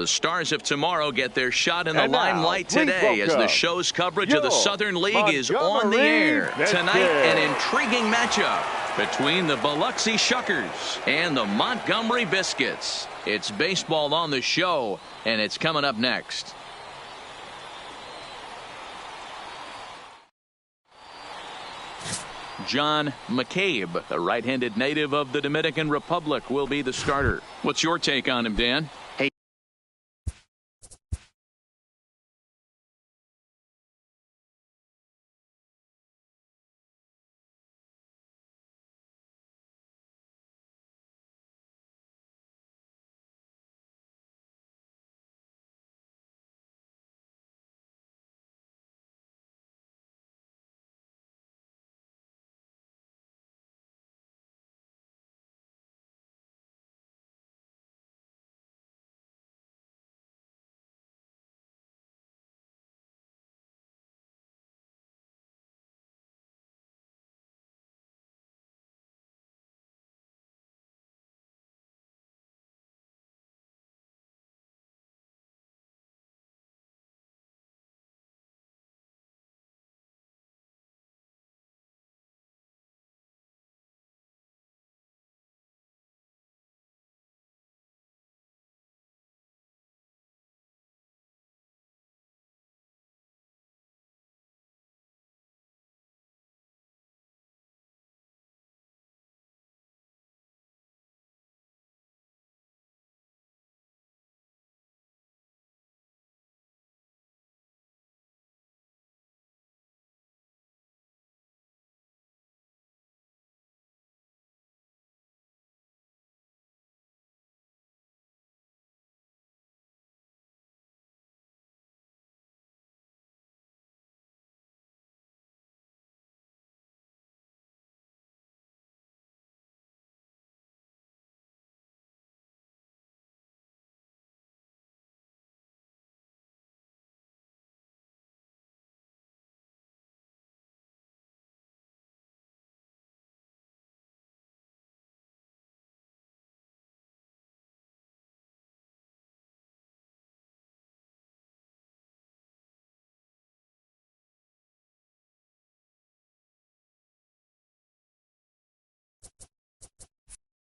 The stars of tomorrow get their shot in the limelight today as the show's coverage of the Southern League is on the air. Tonight, an intriguing matchup between the Biloxi Shuckers and the Montgomery Biscuits. It's baseball on the show, and it's coming up next. John McCabe, the right-handed native of the Dominican Republic, will be the starter. What's your take on him, Dan?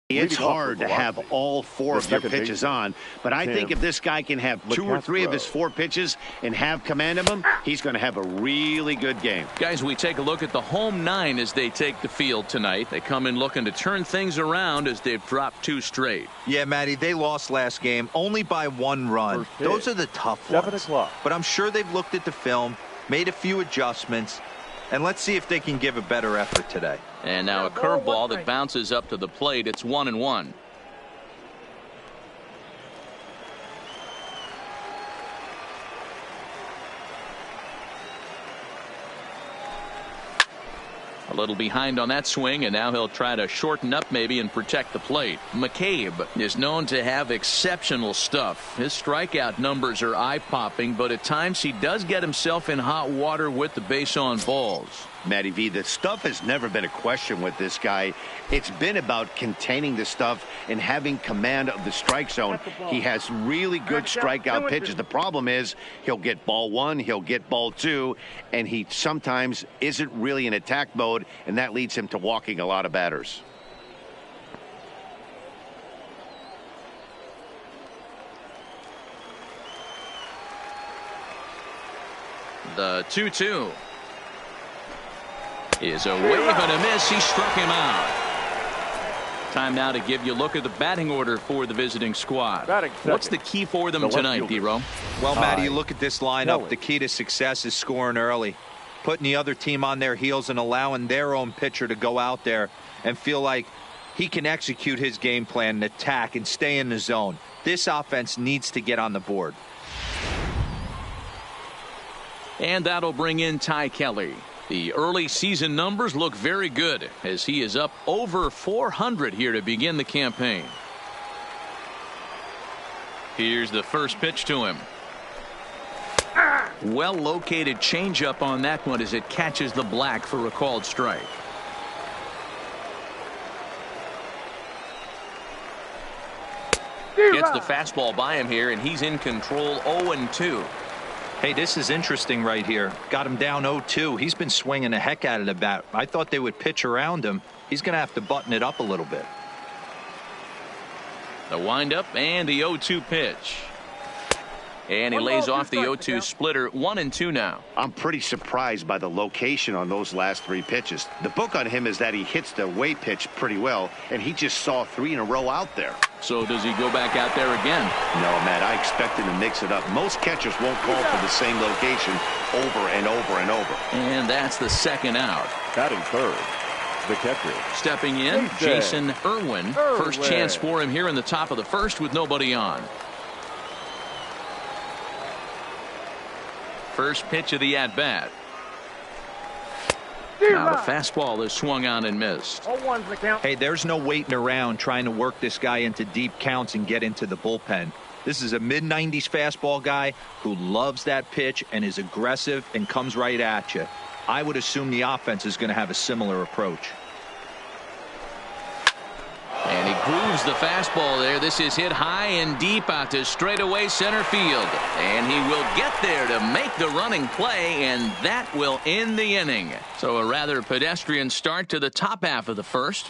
It's hard to have all four of your pitches on, but I think if this guy can have two or three of his four pitches and have command of them, he's going to have a really good game. Guys, we take a look at the home nine as they take the field tonight. They come in looking to turn things around as they've dropped two straight. Yeah, Matty, they lost last game only by 1 run. Those are the tough ones. But I'm sure they've looked at the film, made a few adjustments, and let's see if they can give a better effort today. And now a curveball that bounces up to the plate. It's 1-1. A little behind on that swing, and now he'll try to shorten up maybe and protect the plate. McCabe is known to have exceptional stuff. His strikeout numbers are eye-popping, but at times he does get himself in hot water with the base on balls. Matty V, the stuff has never been a question with this guy. It's been about containing the stuff and having command of the strike zone. He has really good strikeout pitches. The problem is he'll get ball one, he'll get ball two, and he sometimes isn't really in attack mode, and that leads him to walking a lot of batters. The 2-2. Is a wave and a miss. He struck him out. Time now to give you a look at the batting order for the visiting squad. What's the key for them tonight, D-Row? Well, Matty, you look at this lineup. The key to success is scoring early, putting the other team on their heels and allowing their own pitcher to go out there and feel like he can execute his game plan and attack and stay in the zone. This offense needs to get on the board. And that'll bring in Ty Kelly. The early season numbers look very good as he is up over 400 here to begin the campaign. Here's the first pitch to him. Well located changeup on that one as it catches the black for a called strike. Gets the fastball by him here, and he's in control 0-2. Hey, this is interesting right here. Got him down 0-2. He's been swinging the heck out of the bat. I thought they would pitch around him. He's going to have to button it up a little bit. The windup and the 0-2 pitch. And he lays off the 0-2 splitter. 1-2 now. I'm pretty surprised by the location on those last 3 pitches. The book on him is that he hits the away pitch pretty well, and he just saw 3 in a row out there. So does he go back out there again? No, Matt, I expect him to mix it up. Most catchers won't call for the same location over and over and over. And that's the second out. Batting third, the catcher. Stepping in, Jason Irwin. First chance for him here in the top of the first with nobody on. First pitch of the at-bat. Now the fastball is swung on and missed. Hey, there's no waiting around trying to work this guy into deep counts and get into the bullpen. This is a mid-90s fastball guy who loves that pitch and is aggressive and comes right at you. I would assume the offense is going to have a similar approach. And he grooves the fastball there. This is hit high and deep out to straightaway center field. And he will get there to make the running play, and that will end the inning. So a rather pedestrian start to the top half of the first.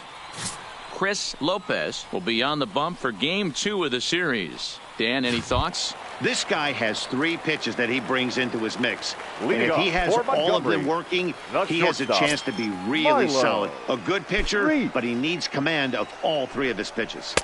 Chris Lopez will be on the bump for game 2 of the series. Dan, any thoughts? This guy has 3 pitches that he brings into his mix. And if he has all of them working, he has a chance to be really solid. A good pitcher, but he needs command of all 3 of his pitches.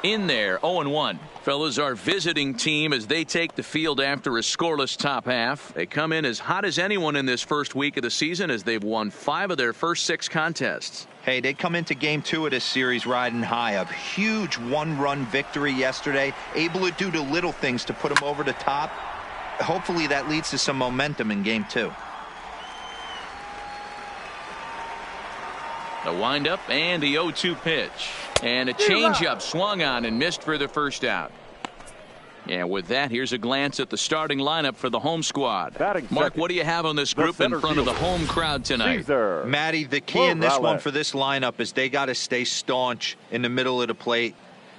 In there, 0-1. Fellas, our visiting team as they take the field after a scoreless top half. They come in as hot as anyone in this first week of the season as they've won 5 of their first 6 contests. Hey, they come into game 2 of this series riding high. A huge 1-run victory yesterday. Able to do the little things to put them over the top. Hopefully that leads to some momentum in game 2. The windup and the 0-2 pitch. And a changeup swung on and missed for the first out. And with that, here's a glance at the starting lineup for the home squad. Mark, what do you have on this group in front of the home crowd tonight? Matty, the key in this one for this lineup is they got to stay staunch in the middle of the plate.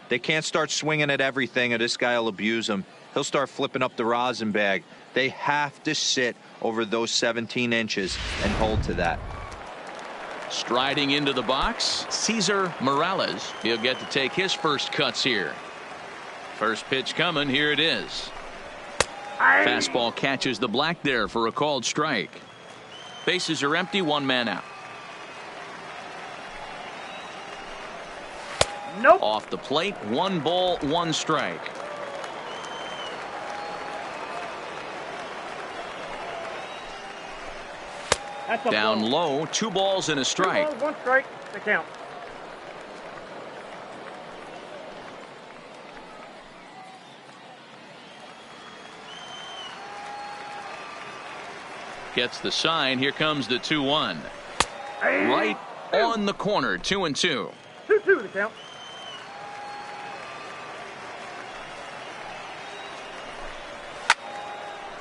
They can't start swinging at everything or this guy will abuse them. He'll start flipping up the rosin bag. They have to sit over those 17 inches and hold to that. Striding into the box, Cesar Morales. He'll get to take his first cuts here. First pitch coming. Here it is. Fastball catches the black there for a called strike. Bases are empty. 1 man out. Off the plate. 1 ball, 1 strike. Down low. 2 balls and a strike. 2 balls, 1 strike. The count. Gets the sign. Here comes the 2-1. Right on the corner. 2-2. 2-2 the count.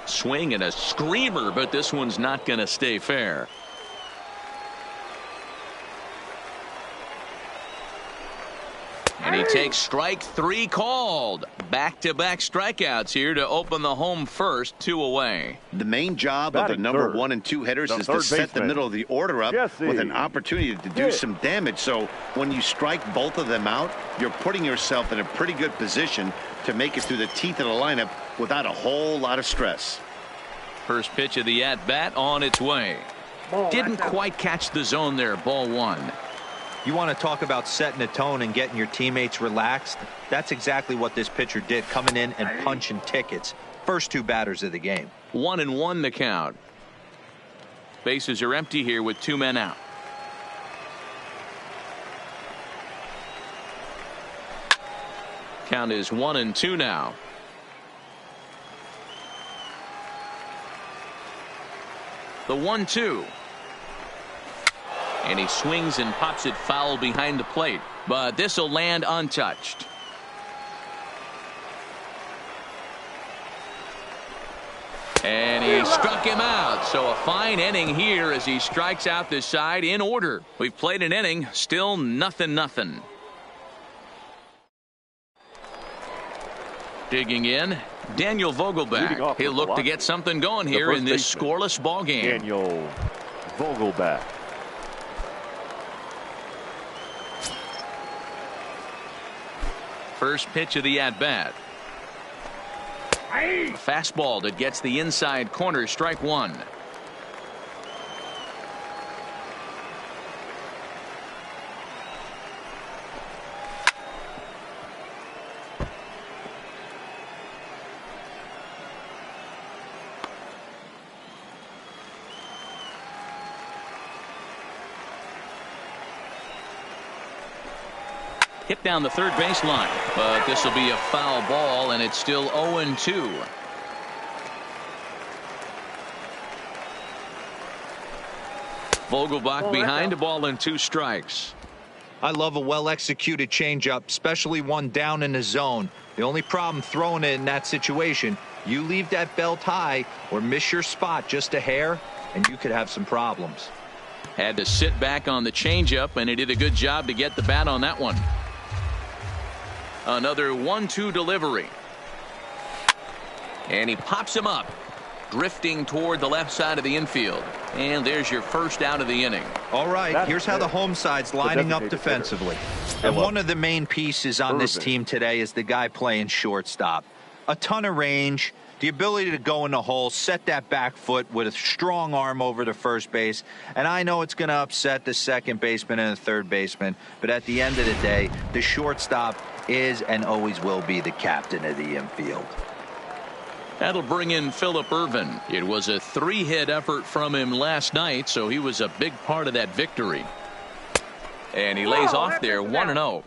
Swing and a screamer, but this one's not going to stay fair. And he takes strike 3 called. Back-to-back strikeouts here to open the home first. 2 away. The main job of the number 1 and 2 hitters is to set the middle of the order up with an opportunity to do some damage. So when you strike both of them out, you're putting yourself in a pretty good position to make it through the teeth of the lineup without a whole lot of stress. First pitch of the at-bat on its way. Didn't quite catch the zone there. Ball 1. You want to talk about setting the tone and getting your teammates relaxed? That's exactly what this pitcher did, coming in and punching tickets. First 2 batters of the game. 1-1 the count. Bases are empty here with 2 men out. Count is 1-2 now. The 1-2. And he swings and pops it foul behind the plate. But this will land untouched. And he struck him out. So a fine inning here as he strikes out this side in order. We've played an inning. Still 0-0. Digging in, Daniel Vogelback. He'll look to get something going here in this scoreless ball game. Daniel Vogelback. First pitch of the at-bat. Fastball that gets the inside corner, strike one. Hit down the third baseline, but this will be a foul ball, and it's still 0-2. Vogelbach behind, a ball and 2 strikes. I love a well-executed changeup, especially one down in the zone. The only problem throwing it in that situation, you leave that belt high or miss your spot just a hair, and you could have some problems. Had to sit back on the changeup, and he did a good job to get the bat on that one. Another 1-2 delivery. And he pops him up, drifting toward the left side of the infield. And there's your first out of the inning. All right, here's how the home side's lining up defensively. And one of the main pieces on this team today is the guy playing shortstop. A ton of range, the ability to go in the hole, set that back foot with a strong arm over to first base. And I know it's going to upset the second baseman and the third baseman, but at the end of the day, the shortstop is and always will be the captain of the infield. That'll bring in Phillip Ervin. It was a 3-hit effort from him last night, so he was a big part of that victory. And he lays off there 1-0.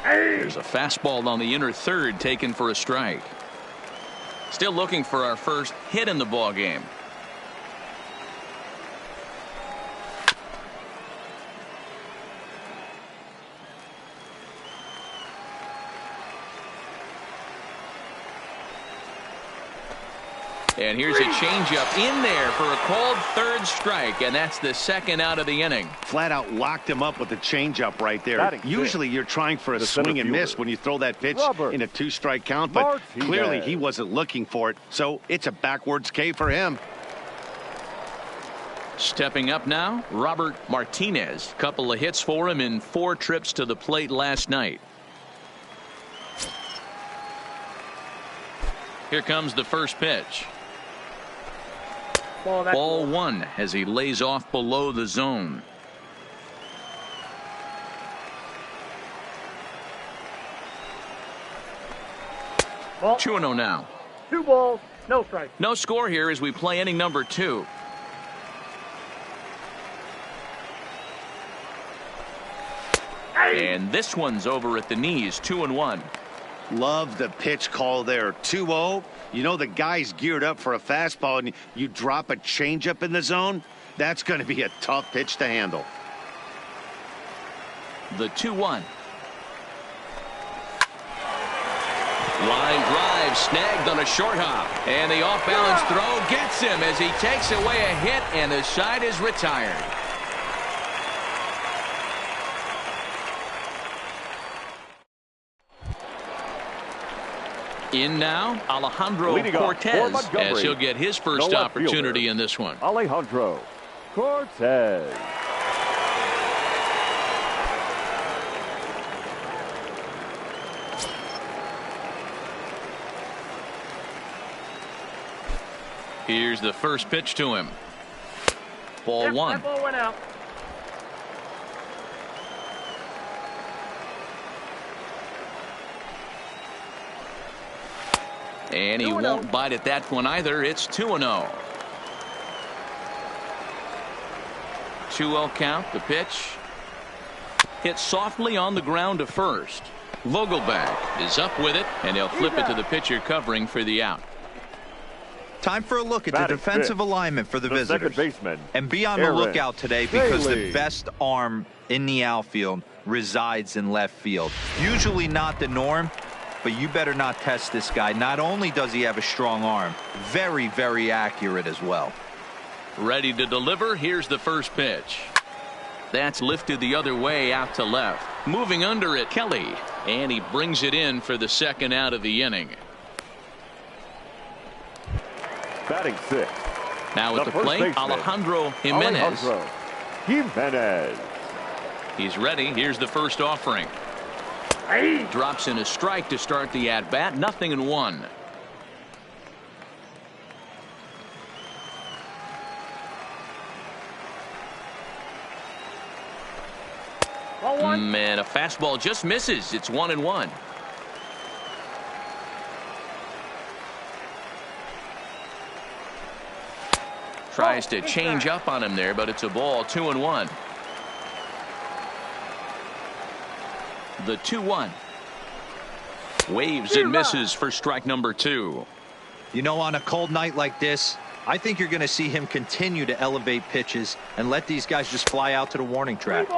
There's a fastball on the inner third taken for a strike. Still looking for our first hit in the ball game. And here's a changeup in there for a called third strike, and that's the second out of the inning. Flat out locked him up with the changeup right there. Usually you're trying for a swing and miss when you throw that pitch in a 2-strike count, but clearly he wasn't looking for it, so it's a backwards K for him. Stepping up now, Robert Martinez. Couple of hits for him in 4 trips to the plate last night. Here comes the first pitch. Ball 1 as he lays off below the zone. Ball. 2-0 now. 2 balls, no strikes. No score here as we play inning number 2. And this one's over at the knees, 2-1. Love the pitch call there. 2-0. You know the guy's geared up for a fastball, and you drop a changeup in the zone. That's going to be a tough pitch to handle. The 2-1. Line drive snagged on a short hop, and the off-balance throw gets him as he takes away a hit, and the side is retired. In now, Alejandro Cortez, as he'll get his first opportunity in this one. Alejandro Cortez. Here's the first pitch to him. Ball 1. That ball went out. And he won't bite at that one either. It's 2-0. 2-0 count. The pitch hit softly on the ground to first. Vogelback is up with it, and they'll flip it to the pitcher covering for the out. Time for a look at the defensive alignment for the visitors. Baseman, and be on the lookout today because the best arm in the outfield resides in left field. Usually not the norm, but you better not test this guy. Not only does he have a strong arm, very, very accurate as well. Ready to deliver. Here's the first pitch. That's lifted the other way out to left. Moving under it, Kelly. And he brings it in for the second out of the inning. Batting 6. Now at the plate, Alejandro Jimenez. He's ready. Here's the first offering. Drops in a strike to start the at-bat. 0-1. And a fastball just misses. It's 1-1. Tries to change up on him there, but it's a ball. 2-1. The 2-1. Waves and misses for strike number 2. You know, on a cold night like this, I think you're going to see him continue to elevate pitches and let these guys just fly out to the warning track.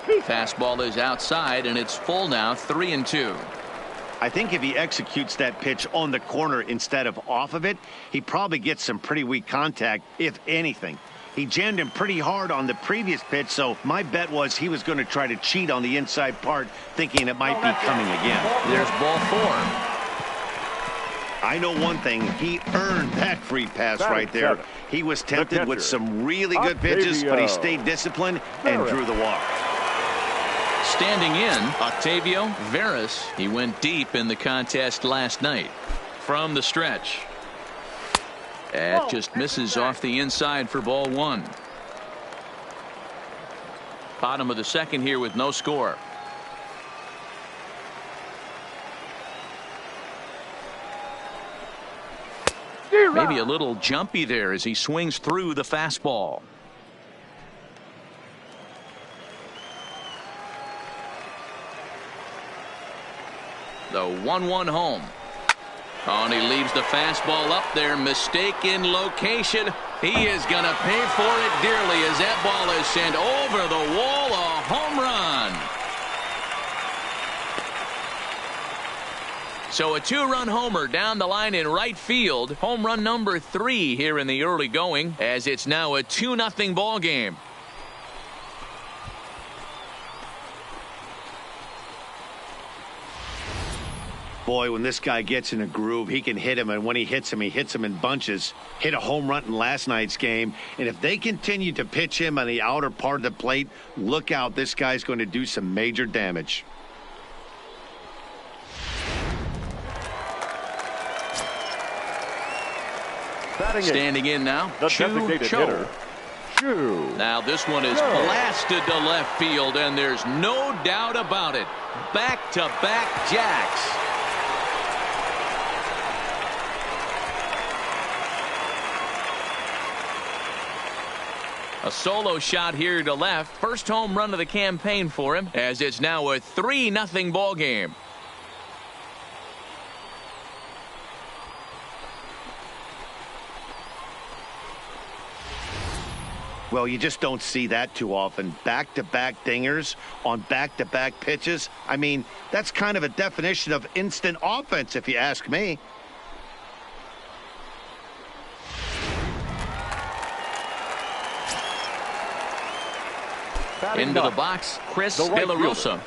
Fastball is outside, and it's full now. 3-2. I think if he executes that pitch on the corner instead of off of it, he probably gets some pretty weak contact, if anything. He jammed him pretty hard on the previous pitch, so my bet was he was going to try to cheat on the inside part, thinking it might be coming again. There's ball 4. I know one thing. He earned that free pass right there. He was tempted with some really good pitches, but he stayed disciplined and drew the walk. Standing in, Octavio Veras. He went deep in the contest last night. From the stretch. That just misses off the inside for ball 1. Bottom of the second here with no score. Maybe a little jumpy there as he swings through the fastball. The 1-1 home. Oh, and he leaves the fastball up there. Mistaken location. He is going to pay for it dearly as that ball is sent over the wall. A home run. So a 2-run homer down the line in right field. Home run number 3 here in the early going, as it's now a 2-0 ball game. Boy, when this guy gets in a groove, he can hit him, and when he hits him in bunches. Hit a home run in last night's game, and if they continue to pitch him on the outer part of the plate, look out, this guy's going to do some major damage. Standing in now, Chu. Now this one is blasted to left field, and there's no doubt about it. Back-to-back jacks. A solo shot here to left. First home run of the campaign for him, as it's now a 3-0 ball game. Well, you just don't see that too often. Back-to-back dingers on back-to-back pitches. I mean, that's kind of a definition of instant offense, if you ask me. Into the box, Chris De La Rosa.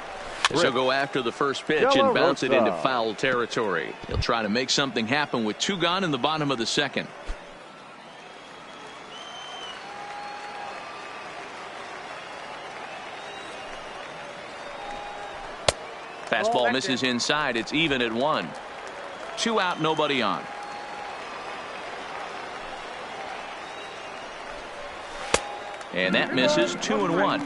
He'll go after the first pitch and bounce it into foul territory. He'll try to make something happen with 2 gone in the bottom of the second. Fastball misses inside. It's even at 1. 2 out, nobody on. And that misses. 2-1.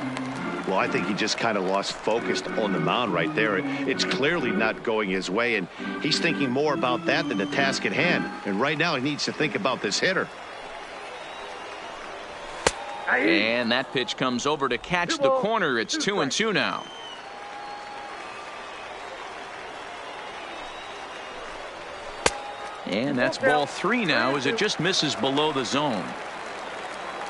Well, I think he just kind of lost focus on the mound right there. It's clearly not going his way, and he's thinking more about that than the task at hand. And right now he needs to think about this hitter. And that pitch comes over to catch the corner. It's 2-2 now. And that's ball 3 now, as it just misses below the zone.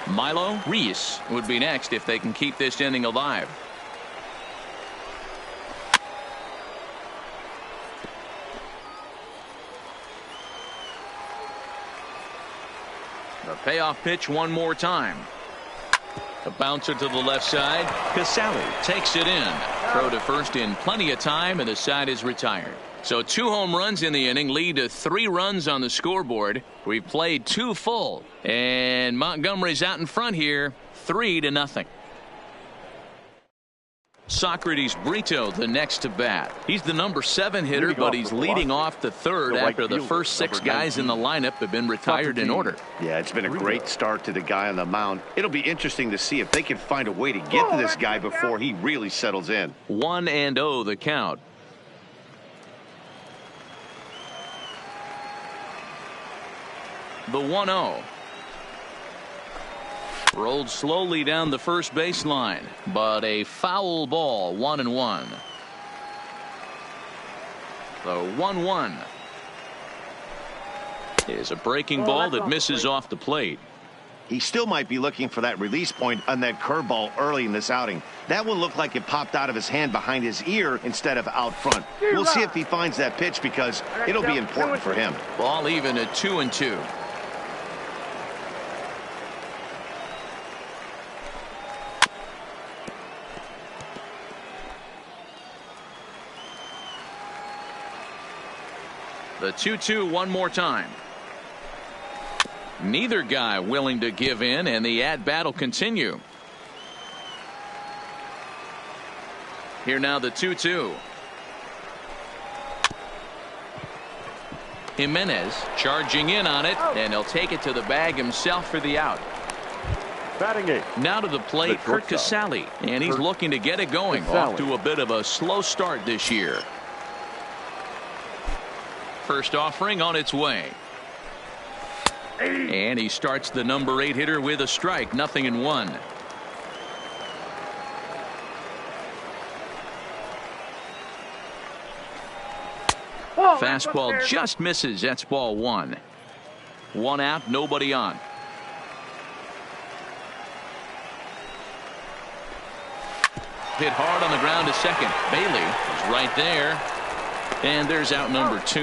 Milo Reese would be next if they can keep this inning alive. The payoff pitch one more time. A bouncer to the left side. Casale takes it in. Throw to first in plenty of time, and the side is retired. So 2 home runs in the inning lead to 3 runs on the scoreboard. We've played 2 full, and Montgomery's out in front here, 3-0. Socrates Brito the next to bat. He's the number 7 hitter, but he's leading off the third after the first 6 guys in the lineup have been retired in order. Yeah, it's been a great start to the guy on the mound. It'll be interesting to see if they can find a way to get to this guy before he really settles in. 1-0 the count. The 1-0. Rolled slowly down the first baseline, but a foul ball, 1-1. The 1-1 is a breaking ball that misses off the plate. He still might be looking for that release point on that curveball early in this outing. That one looked like it popped out of his hand behind his ear instead of out front. We'll see if he finds that pitch because it'll be important for him. Ball even at 2-2. The 2-2 one more time. Neither guy willing to give in, and the at-bat will continue. Here now the 2-2. Jimenez charging in on it, and he'll take it to the bag himself for the out. Batting 8. Now to the plate, Kurt Casale, and he's looking to get it going. Off to a bit of a slow start this year. First offering on its way. And he starts the number 8 hitter with a strike. 0-1. Fastball just misses. That's ball 1. 1 out, nobody on. Hit hard on the ground to second. Bailey is right there. And there's out number 2.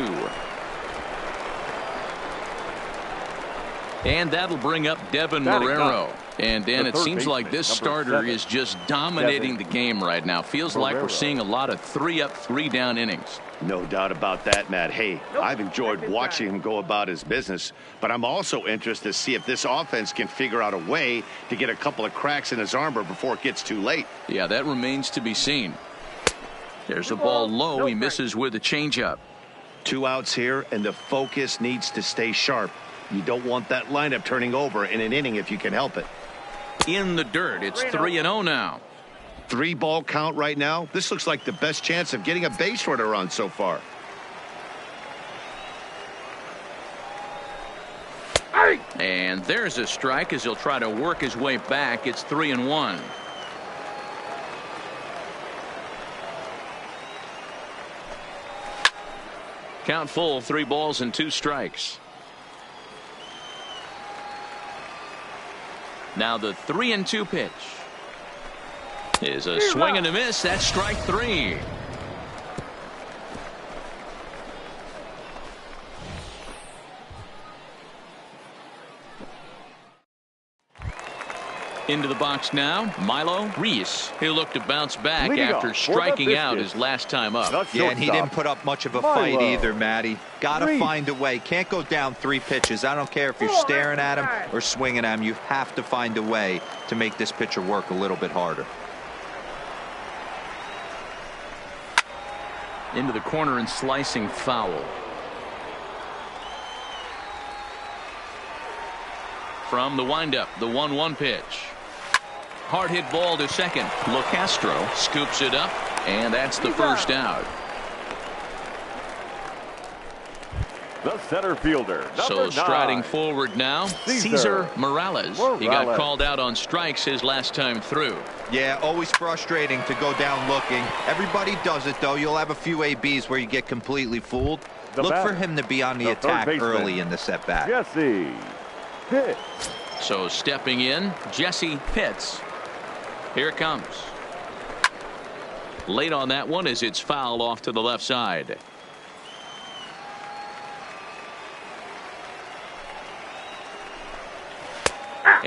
And that'll bring up Devin Marrero. And Dan, it seems like this starter is just dominating the game right now. Feels like we're seeing a lot of 3-up, 3-down innings. No doubt about that, Matt. Hey, I've enjoyed watching him go about his business, but I'm also interested to see if this offense can figure out a way to get a couple of cracks in his armor before it gets too late. Yeah, that remains to be seen. There's a ball low. He misses with a changeup. 2 outs here, and the focus needs to stay sharp. You don't want that lineup turning over in an inning if you can help it. In the dirt. It's 3-0 now. 3-ball count right now. This looks like the best chance of getting a base runner on so far. And there's a strike as he'll try to work his way back. It's 3-1. Count full, 3 balls and 2 strikes. Now the 3-2 pitch is a swing and a miss. That's strike 3. Into the box now, Milo Reese. He'll look to bounce back after striking out his last time up. Yeah, and he didn't put up much of a fight either, Matty. Gotta find a way. Can't go down 3 pitches. I don't care if you're staring at him or swinging at him. You have to find a way to make this pitcher work a little bit harder. Into the corner and slicing foul. From the windup, the 1-1 pitch. Hard hit ball to second. LoCastro scoops it up, and that's the first out. The center fielder, so striding forward now, Cesar Morales. He got called out on strikes his last time through. Yeah, always frustrating to go down looking. Everybody does it, though. You'll have a few ABs where you get completely fooled. Look for him to be on the attack early in the setback. Jesse Pitts. So stepping in, Jesse Pitts. Here it comes. Late on that one as it's fouled off to the left side.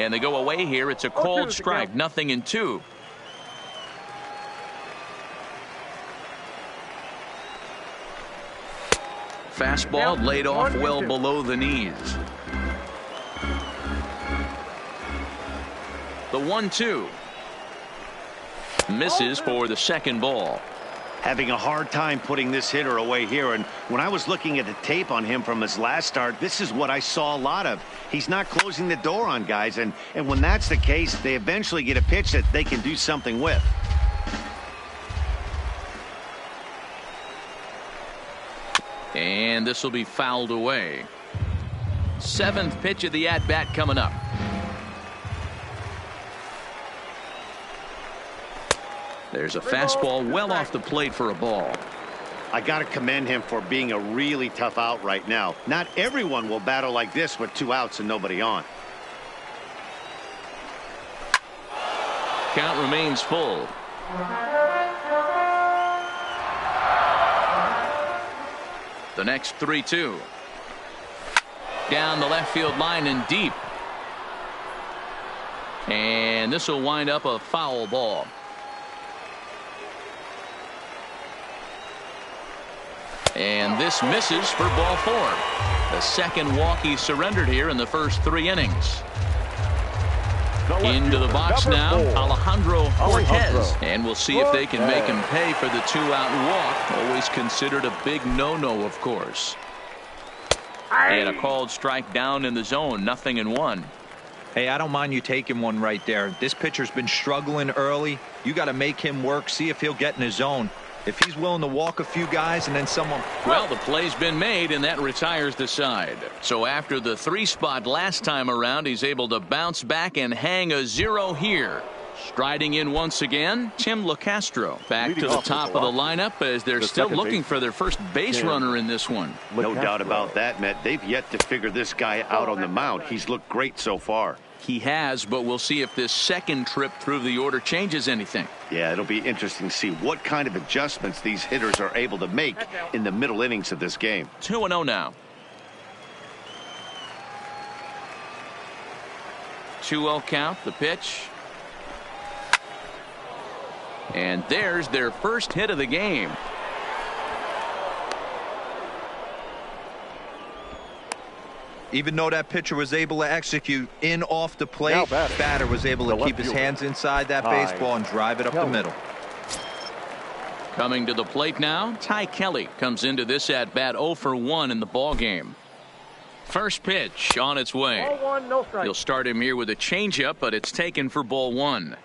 And they go away here. It's a cold strike, 0-2. Fastball laid off well below the knees. The 1-2. Misses for the second ball. Having a hard time putting this hitter away here, and when I was looking at the tape on him from his last start, this is what I saw a lot of. He's not closing the door on guys, and when that's the case, they eventually get a pitch that they can do something with. And this will be fouled away. 7th pitch of the at-bat coming up. There's a fastball well off the plate for a ball. I got to commend him for being a really tough out right now. Not everyone will battle like this with 2 outs and nobody on. Count remains full. The next 3-2. Down the left field line and deep. And this will wind up a foul ball. And this misses for ball 4. The second walk he surrendered here in the first 3 innings. Into the box now, Alejandro Cortez. And we'll see if they can make him pay for the 2-out walk. Always considered a big no-no, of course. And a called strike down in the zone, 0-1. Hey, I don't mind you taking one right there. This pitcher's been struggling early. You got to make him work, see if he'll get in his zone. If he's willing to walk a few guys and then someone. Well, the play's been made, and that retires the side. So after the 3 spot last time around, he's able to bounce back and hang a 0 here. Striding in once again, Tim LeCastro back to the top of the lineup as they're still looking for their first base runner in this one. No doubt about that, Matt. They've yet to figure this guy out on the mound. He's looked great so far. He has, but we'll see if this second trip through the order changes anything. Yeah, it'll be interesting to see what kind of adjustments these hitters are able to make in the middle innings of this game. 2-0 now. 2-0 count, the pitch. And there's their first hit of the game. Even though that pitcher was able to execute in off the plate, batter was able to keep his hands inside that baseball and drive it up the middle. Coming to the plate now, Ty Kelly comes into this at bat 0 for 1 in the ball game. First pitch on its way. Ball 1, no strike. You'll start him here with a changeup, but it's taken for ball 1.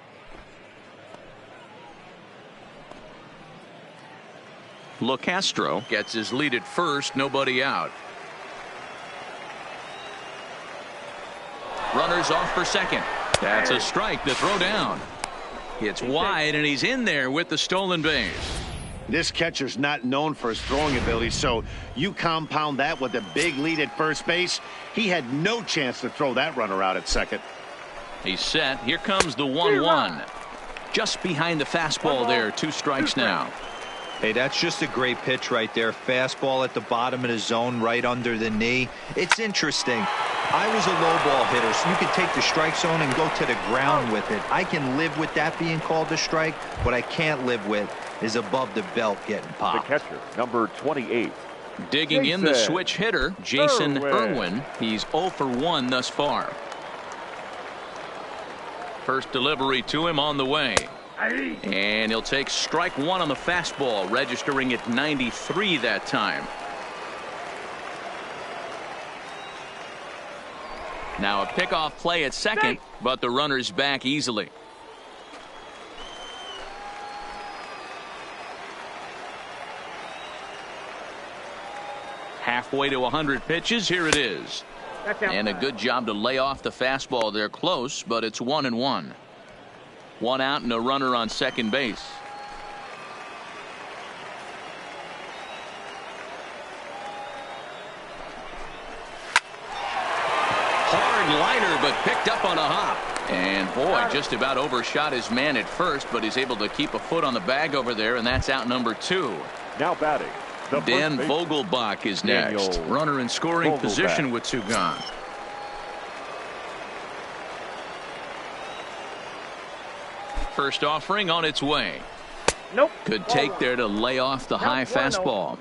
LeCastro gets his lead at first, nobody out. Runners off for second. That's a strike to throw down. It's wide, and he's in there with the stolen base. This catcher's not known for his throwing ability, so you compound that with a big lead at first base. He had no chance to throw that runner out at second. He's set. Here comes the 1-1. Just behind the fastball there. 2 strikes now. Hey, that's just a great pitch right there. Fastball at the bottom of the zone, right under the knee. It's interesting. I was a low ball hitter, so you can take the strike zone and go to the ground with it. I can live with that being called a strike. What I can't live with is above the belt getting popped. The catcher, number 28. Digging in the switch hitter, Jason Irwin. He's 0 for 1 thus far. First delivery to him on the way. And he'll take strike 1 on the fastball, registering at 93 that time. Now a pickoff play at second, but the runner's back easily. Halfway to 100 pitches. Here it is. And a good job to lay off the fastball. They're close, but it's 1-1. 1 out and a runner on second base. Hard liner, but picked up on a hop. And boy, just about overshot his man at first, but he's able to keep a foot on the bag over there, and that's out number 2. Now batting. Dan Vogelbach is next. Runner in scoring position with 2 gone. First offering on its way. Nope. Good take there to lay off the high fastball.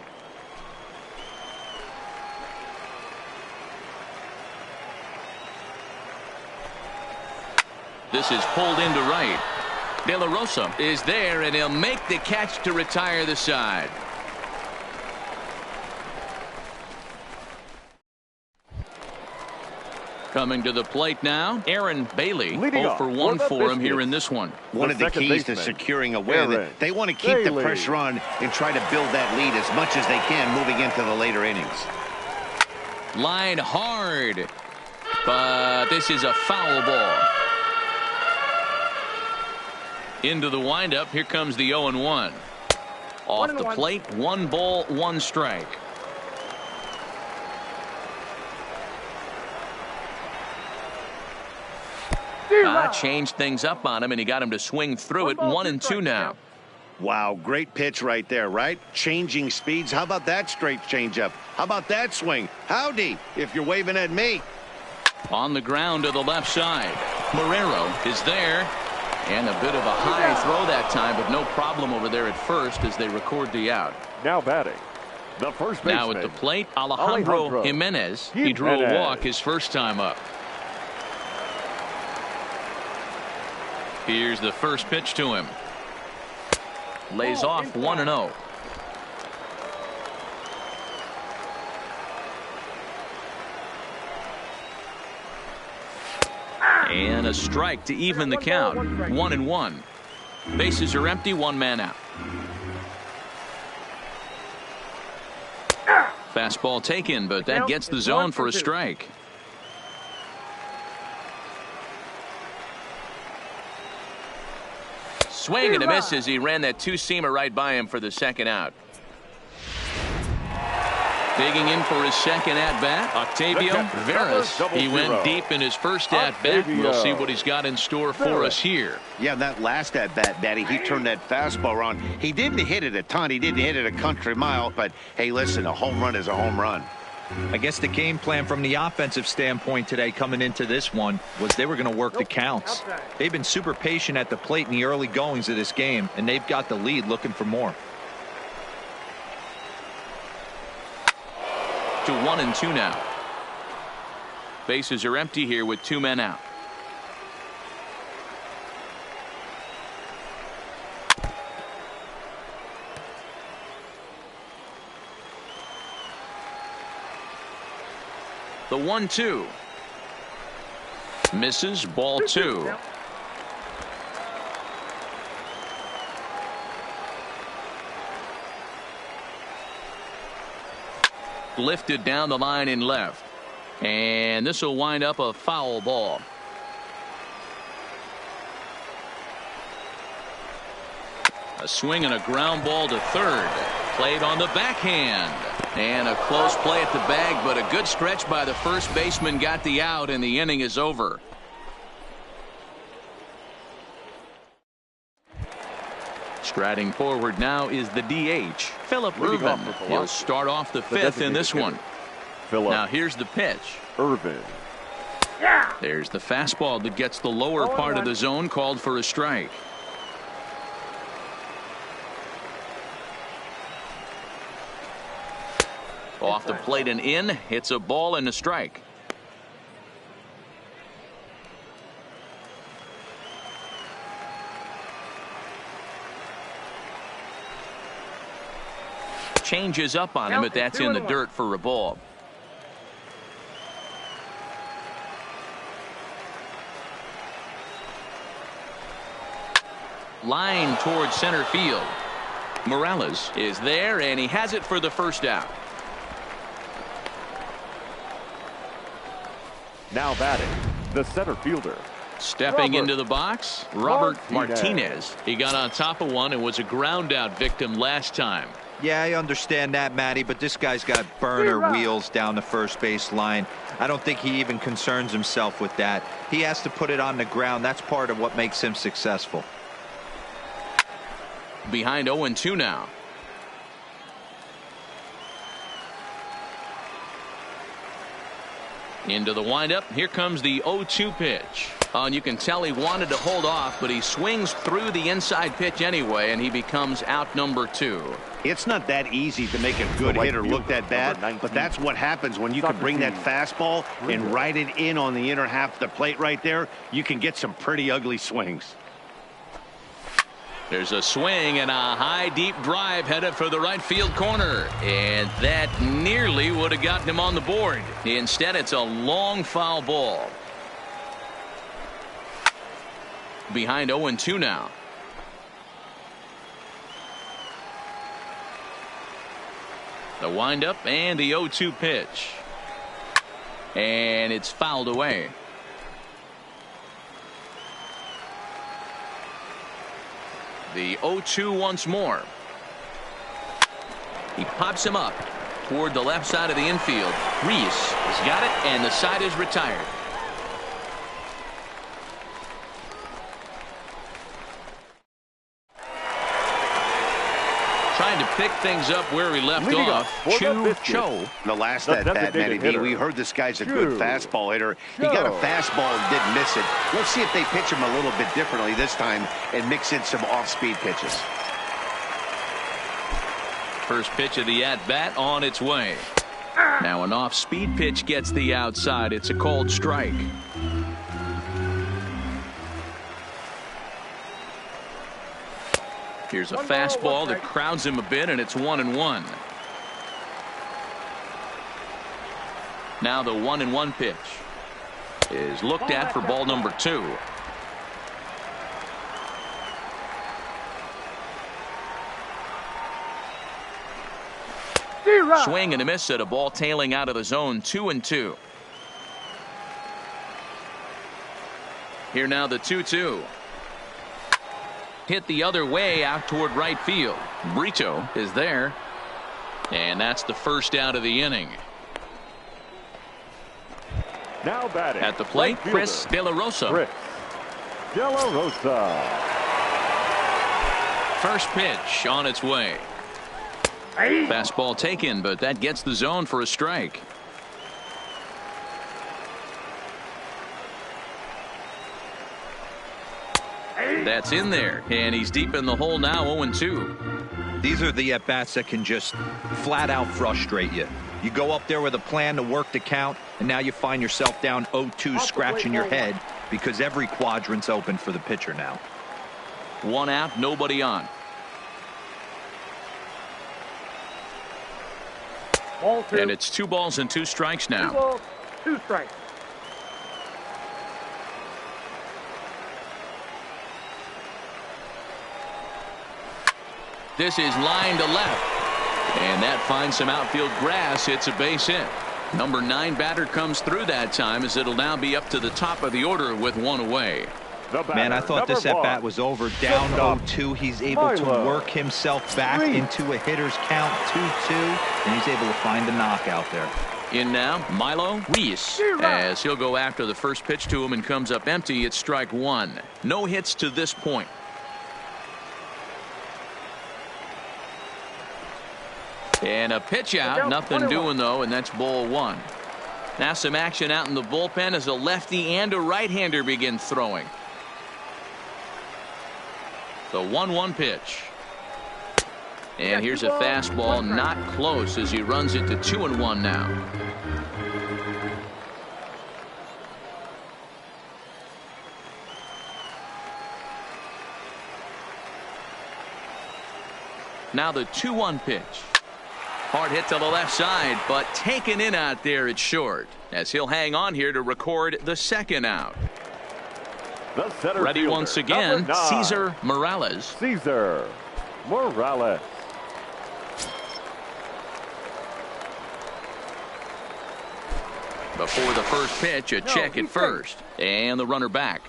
This is pulled into right. De La Rosa is there, and he'll make the catch to retire the side. Coming to the plate now, Aaron Bailey. 0 for 1 for him here in this one. One of the keys to securing a win. They want to keep the pressure on and try to build that lead as much as they can moving into the later innings. Line hard, but this is a foul ball. Into the windup. Here comes the 0-1. Off the plate, 1 ball, 1 strike. Changed things up on him, and he got him to swing through it. 1-2 now. Wow, great pitch right there, right? Changing speeds. How about that straight changeup? How about that swing? Howdy, if you're waving at me. On the ground to the left side. Marrero is there. And a bit of a high throw that time, but no problem over there at first as they record the out. Now batting, the first baseman. Now at the plate, Alejandro Jimenez. He drew a walk his first time up. Here's the first pitch to him. Lays off 1-0. And a strike to even the count. 1-1. Bases are empty. 1 man out. Fastball taken, but that gets the zone for a strike. Swing and a miss as he ran that 2-seamer right by him for the second out. Digging in for his second at-bat, Octavio Veras. He went deep in his first at-bat. We'll see what he's got in store for us here. Yeah, that last at-bat, Daddy, he turned that fastball around. He didn't hit it a ton. He didn't hit it a country mile. But, hey, listen, a home run is a home run. I guess the game plan from the offensive standpoint today coming into this one was they were going to work the counts. They've been super patient at the plate in the early goings of this game, and they've got the lead looking for more. To 1-2 now. Bases are empty here with 2 men out. The 1-2. Misses. Ball 2. Lifted down the line in left. And this will wind up a foul ball. A swing and a ground ball to third. Played on the backhand. And a close play at the bag, but a good stretch by the first baseman got the out, and the inning is over. Striding forward now is the DH, Phillip Ervin. He'll start off the 5th in this one. Now here's the pitch. Ervin. There's the fastball that gets the lower part of the zone, called for a strike. Off the plate and in. It's a ball and a strike. Changes up on him, but that's in the dirt for a ball. Line towards center field. Morales is there, and he has it for the first out. Now batting, the center fielder. Stepping into the box, Robert Martinez. He got on top of one and was a ground out victim last time. Yeah, I understand that, Matty, but this guy's got burner wheels down the first base line. I don't think he even concerns himself with that. He has to put it on the ground. That's part of what makes him successful. Behind 0-2 now. Into the windup. Here comes the 0-2 pitch. Oh, and you can tell he wanted to hold off, but he swings through the inside pitch anyway, and he becomes out number 2. It's not that easy to make a good hitter look that bad, but that's what happens when you can bring that fastball and ride it in on the inner half of the plate right there. You can get some pretty ugly swings. There's a swing and a high deep drive headed for the right field corner, and that nearly would have gotten him on the board. Instead, it's a long foul ball. Behind 0-2 now. The windup and the 0-2 pitch. And it's fouled away. The 0-2 once more. He pops him up toward the left side of the infield. Reese has got it, and the side is retired. Trying to pick things up where he left off. Cho. The last at bat, Matty D, we heard this guy's a good fastball hitter. He got a fastball and didn't miss it. Let's see if they pitch him a little bit differently this time and mix in some off-speed pitches. First pitch of the at-bat on its way. Now an off-speed pitch gets the outside. It's a called strike. Here's a fastball that crowds him a bit, and it's 1-1. Now the 1-1 pitch is looked at for ball number 2. Swing and a miss at a ball tailing out of the zone. 2-2. Here now the 2-2. Hit the other way out toward right field. Brito is there, and that's the first out of the inning. Now batting at the plate, Chris De La Rosa. First pitch on its way. Fastball taken, but that gets the zone for a strike. That's in there, and he's deep in the hole now. 0-2. These are the at-bats that can just flat out frustrate you. You go up there with a plan to work the count, and now you find yourself down 0-2, scratching your head because every quadrant's open for the pitcher now. 1 out, nobody on. And it's 2 balls and 2 strikes now. 2 balls, 2 strikes. This is line to left, and that finds some outfield grass. It's a base hit. Number 9 batter comes through that time, as it'll now be up to the top of the order with 1 away. Man, I thought this at-bat was over. Down 0-2. He's able to work himself back into a hitter's count. 2-2, and he's able to find the knockout there. In now, Milo Reese, as he'll go after the first pitch to him and comes up empty. It's strike 1. No hits to this point. And a pitch out, nothing doing though, and that's ball 1. Now some action out in the bullpen as a lefty and a right-hander begin throwing. The 1-1 pitch. And here's a fastball, not close, as he runs it to 2-1 now. Now the 2-1 pitch. Hard hit to the left side, but taken in out there at short, as he'll hang on here to record the second out. Ready once again, Cesar Morales. Cesar Morales. Before the first pitch, a check at first, and the runner back.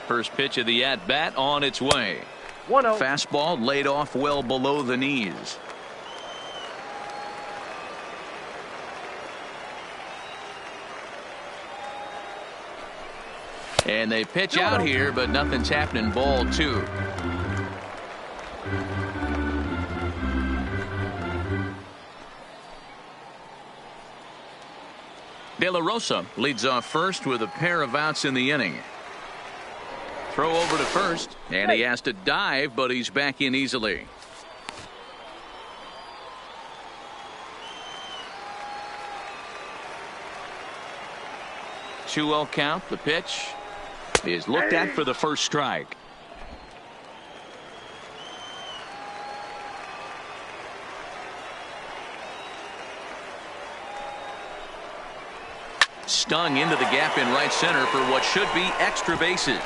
First pitch of the at-bat on its way. 1-0. Fastball laid off well below the knees. And they pitch out here, but nothing's happening. Ball 2. De La Rosa leads off first with a pair of outs in the inning. Throw over to first, and he has to dive, but he's back in easily. Two-0 count. The pitch is looked at for the first strike. Stung into the gap in right center for what should be extra bases.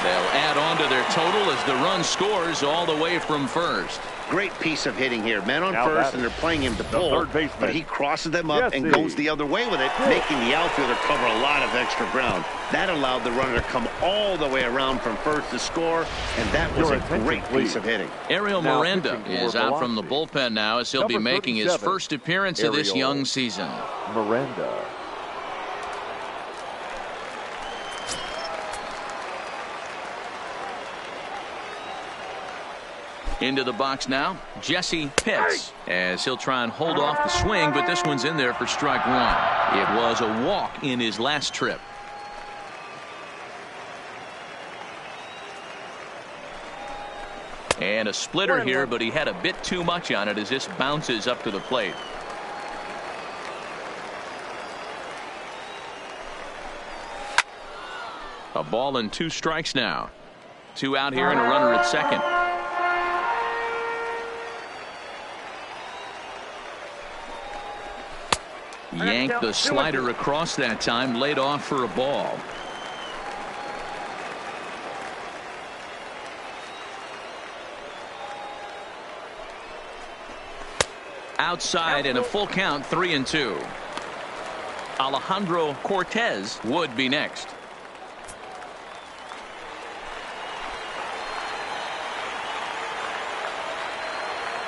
They'll add on to their total as the run scores all the way from first. Great piece of hitting here. Men on Now first, and they're playing him to pull, but he crosses them up and goes the other way with it, making the outfielder cover a lot of extra ground. That allowed the runner to come all the way around from first to score, and that was a great piece of hitting. Ariel Miranda is out from the bullpen now as he'll be making his first appearance of this young season. Miranda. Into the box now, Jesse Pitts, as he'll try and hold off the swing, but this one's in there for strike one. It was a walk in his last trip. And a splitter here, but he had a bit too much on it as this bounces up to the plate. A ball and 2 strikes now. 2 out here and a runner at second. Yanked the slider across that time, laid off for a ball. Outside and a full count, 3-2. Alejandro Cortez would be next.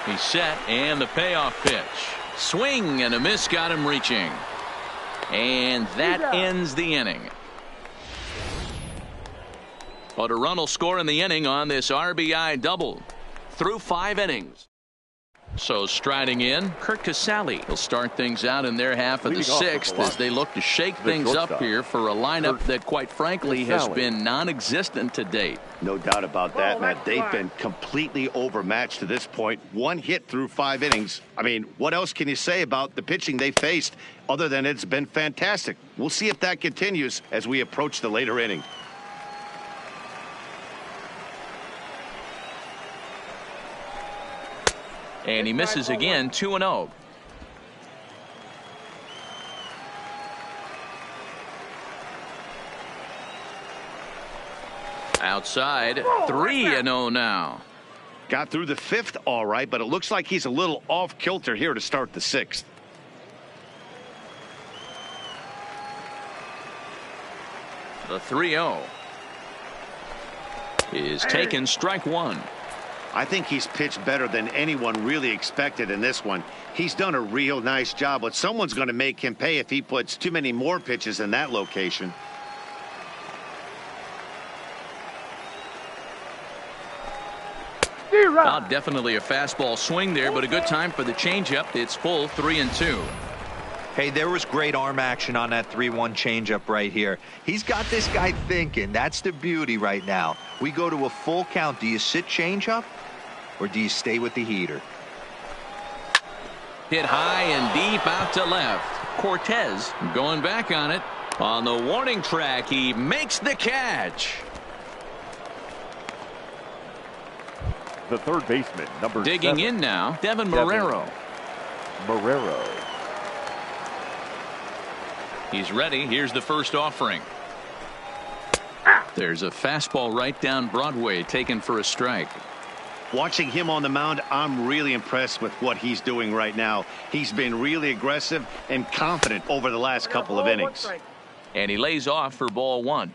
He's set, and the payoff pitch. Swing and a miss got him reaching. And that ends the inning. But a run will score in the inning on this RBI double through 5 innings. So striding in, Kurt Casale will start things out in their half of the 6th as they look to shake things up here for a lineup that quite frankly has been non-existent to date. No doubt about that, Matt. They've been completely overmatched to this point. 1 hit through 5 innings. I mean, what else can you say about the pitching they faced other than it's been fantastic? We'll see if that continues as we approach the later inning. And he misses again, 2-0. Outside, 3-0 now. Got through the 5th all right, but it looks like he's a little off kilter here to start the 6th. The 3-0 is taken, strike one. I think he's pitched better than anyone really expected in this one. He's done a real nice job, but someone's going to make him pay if he puts too many more pitches in that location. Well, definitely a fastball swing there, but a good time for the changeup. It's full, 3-2. Hey, there was great arm action on that 3-1 changeup right here. He's got this guy thinking. That's the beauty right now. We go to a full count. Do you sit changeup or do you stay with the heater? Hit high and deep out to left. Cortez going back on it. On the warning track, he makes the catch. The third baseman, number Digging 7. in now, Devin Marrero. He's ready. Here's the first offering. There's a fastball right down Broadway taken for a strike. Watching him on the mound, I'm really impressed with what he's doing right now. He's been really aggressive and confident over the last couple of innings. And he lays off for ball 1.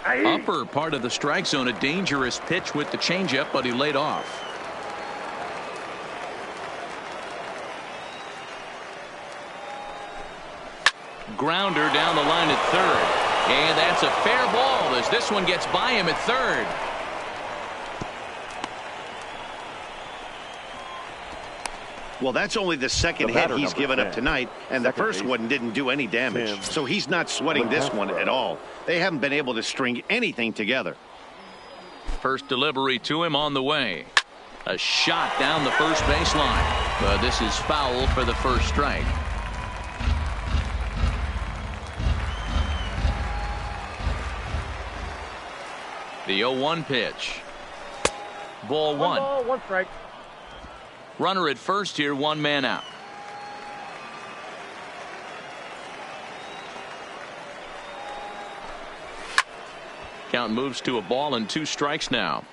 Upper part of the strike zone, a dangerous pitch with the changeup, but he laid off. Grounder down the line at third. And that's a fair ball as this one gets by him at third. Well, that's only the second hit he's given up tonight, and the first one didn't do any damage. So he's not sweating this one at all. They haven't been able to string anything together. First delivery to him on the way. A shot down the first baseline. But this is foul for the first strike. The 0-1 pitch. Ball one. 1 ball, 1 strike. Runner at first here, 1 man out. Count moves to a ball and 2 strikes now.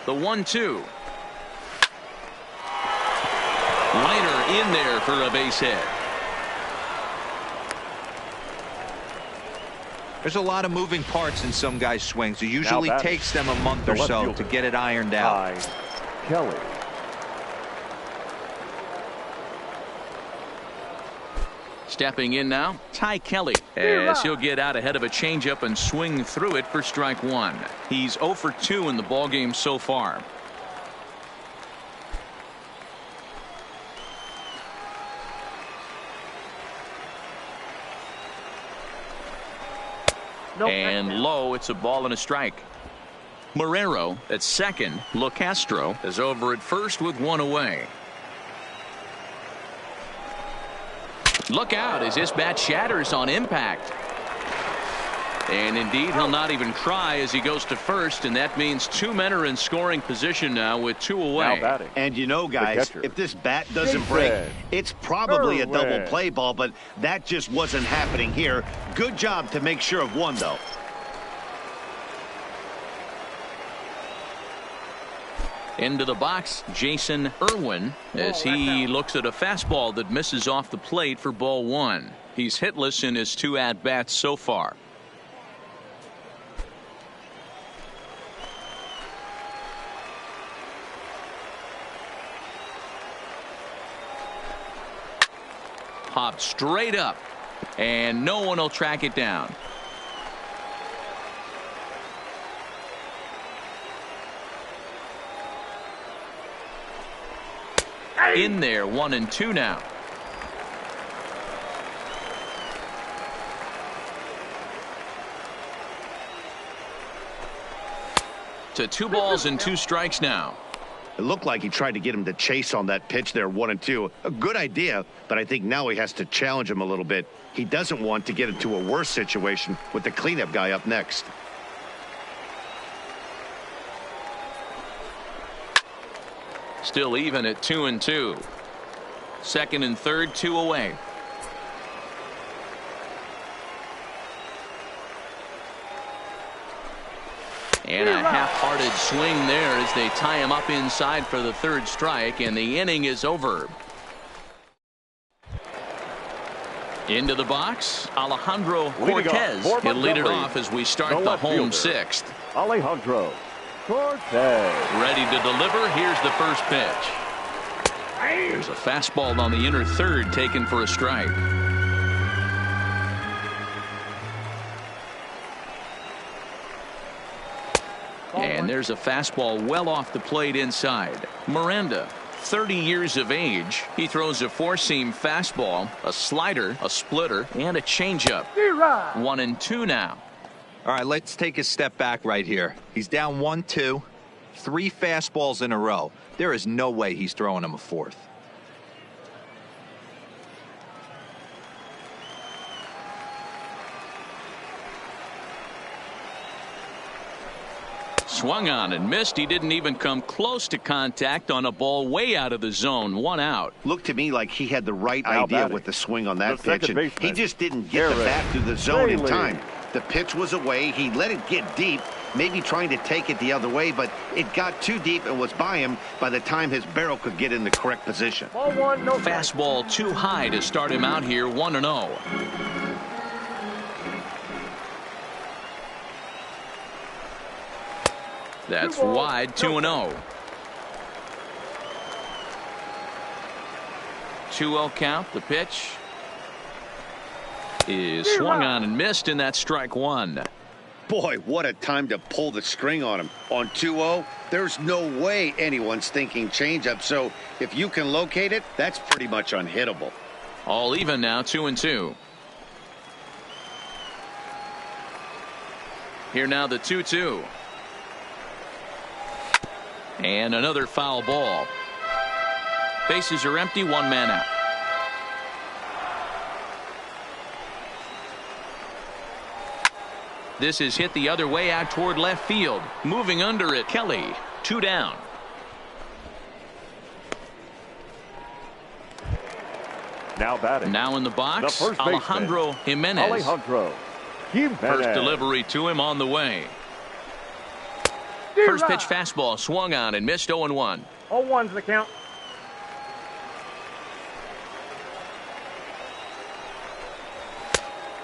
The 1-2. Liner in there for a base hit. There's a lot of moving parts in some guys' swings. It usually takes them a month or so to get it ironed out. Kelly. Stepping in now, Ty Kelly, as he'll get out ahead of a changeup and swing through it for strike 1. He's 0 for 2 in the ballgame so far. And low, it's a ball and a strike. Marrero at second. LoCastro is over at first with 1 away. Look out as this bat shatters on impact. And indeed, he'll not even try as he goes to first, and that means 2 men are in scoring position now with 2 away. And you know, guys, if this bat doesn't break, it's probably a double play ball, but that just wasn't happening here. Good job to make sure of 1, though. Into the box, Jason Irwin, as he looks at a fastball that misses off the plate for ball 1. He's hitless in his 2 at-bats so far. Popped straight up, and no one will track it down. In there, 1 and 2 now. To 2 balls and 2 strikes now. It looked like he tried to get him to chase on that pitch there, 1 and 2. A good idea, but I think now he has to challenge him a little bit. He doesn't want to get into a worse situation with the cleanup guy up next. Still even at 2 and 2. Second and third, 2 away. And a half-hearted swing there as they tie him up inside for the 3rd strike, and the inning is over. Into the box, Alejandro Cortez. He'll lead it off as we start the home 6th. Alejandro Cortez. Ready to deliver. Here's the first pitch. There's a fastball on the inner third taken for a strike. And there's a fastball well off the plate inside. Miranda, 30 years of age. He throws a 4-seam fastball, a slider, a splitter, and a changeup. 1 and 2 now. All right, let's take a step back right here. He's down 1-2, 3 fastballs in a row. There is no way he's throwing him a 4th. Swung on and missed. He didn't even come close to contact on a ball way out of the zone. 1 out. Looked to me like he had the right idea with the swing on that pitch, and he just didn't get the bat through the zone in time. The pitch was away. He let it get deep, maybe trying to take it the other way, but it got too deep and was by him by the time his barrel could get in the correct position. Ball 1, no fastball too high to start him out here. 1-0. That's wide. 2-0. 2-0 count. The pitch is swung on and missed, and that's strike one. Boy, what a time to pull the string on him. On 2-0, there's no way anyone's thinking changeup. So if you can locate it, that's pretty much unhittable. All even now, 2-2. Here now the 2-2. And another foul ball. Bases are empty, one man out. This is hit the other way out toward left field. Moving under it, Kelly. 2 down. Now batting. Now in the box, the first Alejandro Jimenez. Alejandro Jimenez. First delivery to him on the way. First pitch fastball swung on and missed. 0-1. 0-1's the count.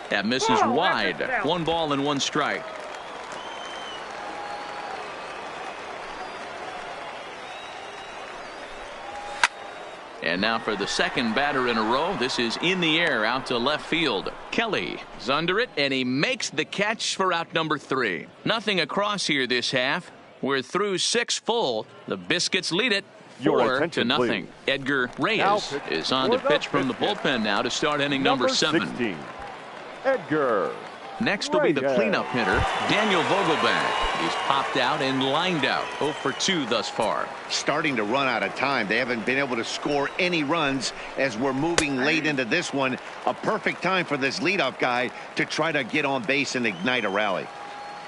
That misses wide. 1 ball and 1 strike. And now for the second batter in a row. This is in the air out to left field. Kelly is under it, and he makes the catch for out number 3. Nothing across here this half. We're through 6 full. The Biscuits lead it 4-0. Please. Edgar Reyes is on to pitch from the bullpen now to start inning number 7. 16. Edgar. Next will be the cleanup hitter, Daniel Vogelbach. He's popped out and lined out. 0 for 2 thus far. Starting to run out of time. They haven't been able to score any runs as we're moving late into this one. A perfect time for this leadoff guy to try to get on base and ignite a rally.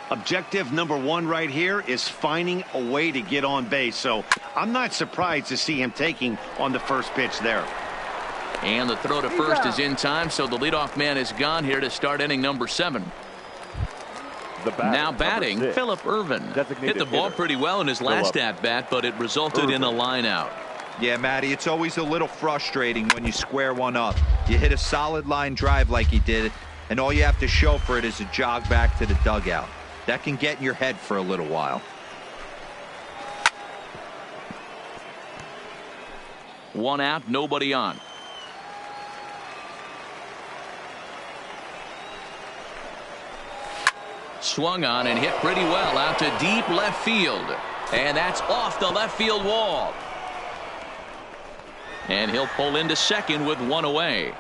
Objective number 1 right here is finding a way to get on base. So I'm not surprised to see him taking on the first pitch there. And the throw to first is in time, so the leadoff man is gone here to start inning number 7. Now batting, Phillip Ervin. Hit the ball pretty well in his last at-bat, but it resulted in a line out. Yeah, Matty, it's always a little frustrating when you square one up. You hit a solid line drive like he did, and all you have to show for it is a jog back to the dugout. That can get in your head for a little while. One out, nobody on. Swung on and hit pretty well out to deep left field. And that's off the left field wall. And he'll pull into second with 1 away.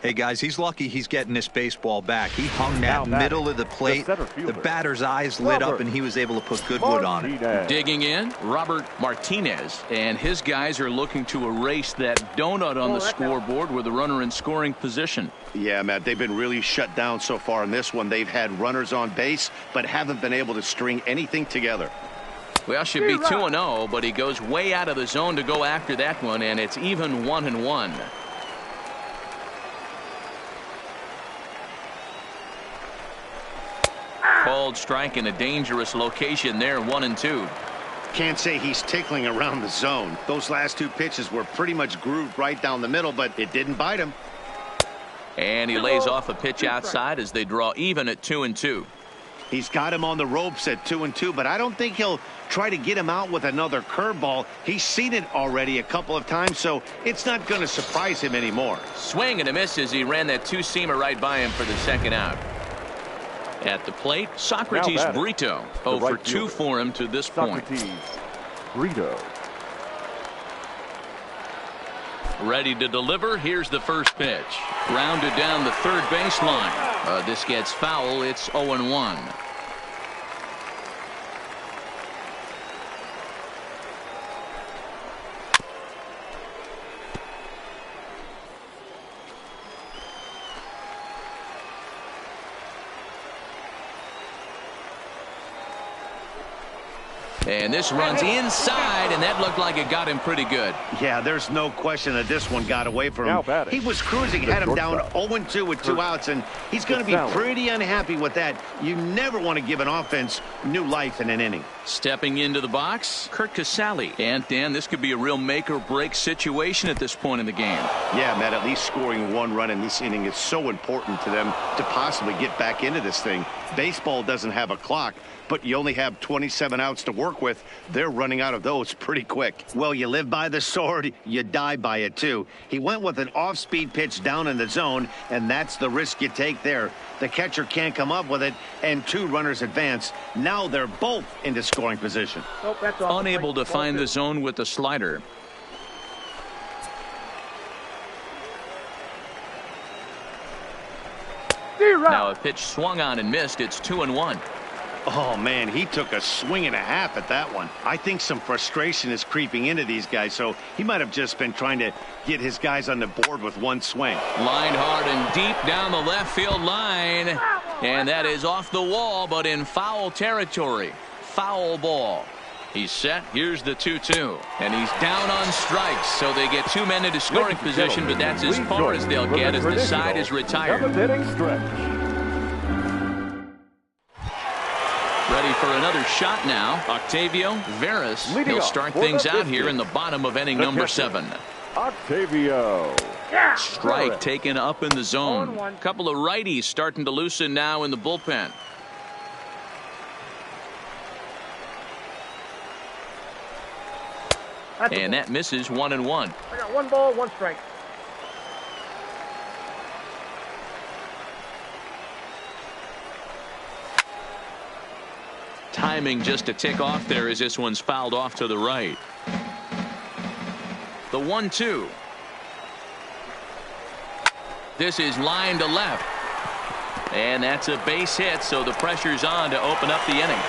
Hey guys, he's lucky he's getting this baseball back. He hung that middle of the plate. The batter's eyes lit up and he was able to put good wood on it. Digging in, Robert Martinez, and his guys are looking to erase that donut on the scoreboard with a runner in scoring position. Yeah, Matt, they've been really shut down so far in this one. They've had runners on base, but haven't been able to string anything together. Well, should be 2-0, but he goes way out of the zone to go after that one, and it's even 1-1. Called strike in a dangerous location there, 1-2. Can't say he's tickling around the zone. Those last 2 pitches were pretty much grooved right down the middle, but it didn't bite him. And he lays off a pitch outside as they draw even at 2-2. He's got him on the ropes at 2-2, but I don't think he'll try to get him out with another curveball. He's seen it already a couple of times, so it's not going to surprise him anymore. Swing and a miss as he ran that 2-seamer right by him for the second out. At the plate, Socrates Brito. 0 for 2 for him to this point. Brito. Ready to deliver. Here's the first pitch. Grounded down the third baseline. This gets foul. It's 0-1. And this runs inside, and that looked like it got him pretty good. Yeah, there's no question that this one got away from him. He was cruising, had him down 0-2 with 2 outs, and he's going to be pretty unhappy with that. You never want to give an offense new life in an inning. Stepping into the box, Kurt Casale. And, Dan, this could be a real make-or-break situation at this point in the game. Yeah, Matt, at least scoring 1 run in this inning is so important to them to possibly get back into this thing. Baseball doesn't have a clock, but you only have 27 outs to work with. They're running out of those pretty quick. Well, you live by the sword, you die by it too. He went with an off-speed pitch down in the zone, and that's the risk you take there. The catcher can't come up with it, and 2 runners advance. Now they're both into scoring position. Nope, that's off. Unable to find the zone with the slider. Now a pitch swung on and missed. It's 2-1. Oh, man, he took a swing and a half at that one. I think some frustration is creeping into these guys, so he might have just been trying to get his guys on the board with one swing. Lined hard and deep down the left field line. And that is off the wall, but in foul territory. Foul ball. He's set. Here's the 2-2. And he's down on strikes, so they get 2 men into scoring position, but that's as far as they'll get as the side is retired. Ready for another shot now. Octavio Veras. He'll start things out here in the bottom of inning number 7. Octavio. Strike taken up in the zone. Couple of righties starting to loosen now in the bullpen. And that misses 1-1. I got 1 ball, 1 strike. Timing just a tick off there as this one's fouled off to the right. The 1-2. This is line to left. And that's a base hit, so the pressure's on to open up the inning.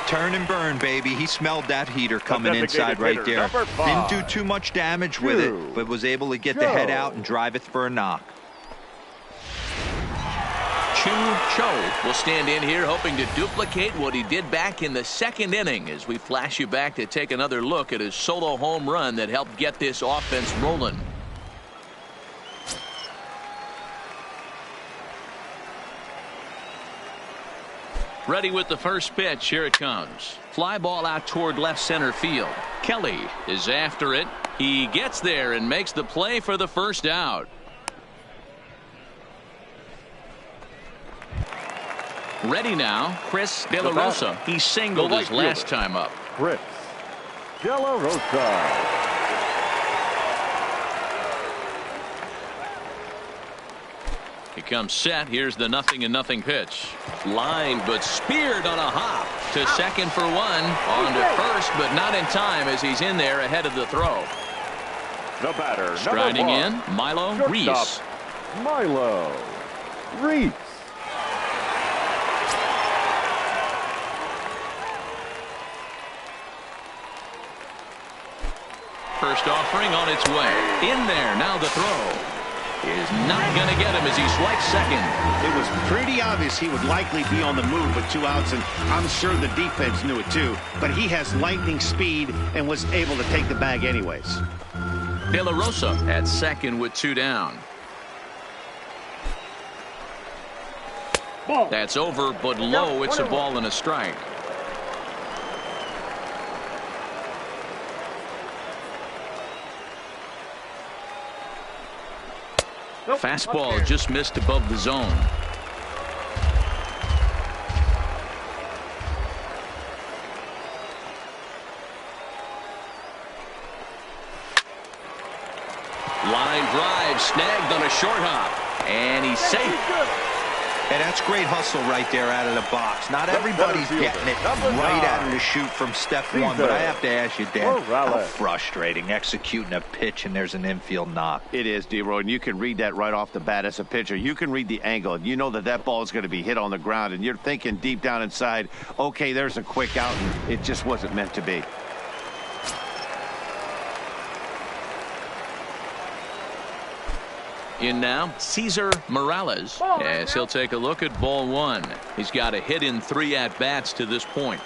Turn and burn, baby. He smelled that heater coming inside right there. Didn't do too much damage with it, but was able to get the head out and drive it for a knock. Cho will stand in here hoping to duplicate what he did back in the 2nd inning as we flash you back to take another look at his solo home run that helped get this offense rolling. Ready with the first pitch. Here it comes. Fly ball out toward left center field. Kelly is after it. He gets there and makes the play for the first out. Ready now, Chris De La Rosa. He singled his last time up. Chris De La Rosa. He comes set. Here's the 0-0 pitch. Lined but speared on a hop to second for 1. On to first, but not in time as he's in there ahead of the throw. The batter, striding in, Milo Reese. Milo Reese. First offering on its way. In there. Now the throw is not going to get him as he swipes second. It was pretty obvious he would likely be on the move with 2 outs, and I'm sure the defense knew it too. But he has lightning speed and was able to take the bag anyways. De La Rosa at second with 2 down. Ball. That's over, but low. It's a ball and a strike. Fastball just missed above the zone. Line drive snagged on a short hop, and he's safe. And that's great hustle right there out of the box. Not everybody's getting it right out of the chute from step 1, but I have to ask you, Dan, how frustrating executing a pitch and there's an infield knock. It is, D-Roy, and you can read that right off the bat as a pitcher. You can read the angle, and you know that that ball is going to be hit on the ground, and you're thinking deep down inside, okay, there's a quick out, and it just wasn't meant to be. In now, Cesar Morales, as he'll take a look at ball 1. He's got a hit in 3 at-bats to this point.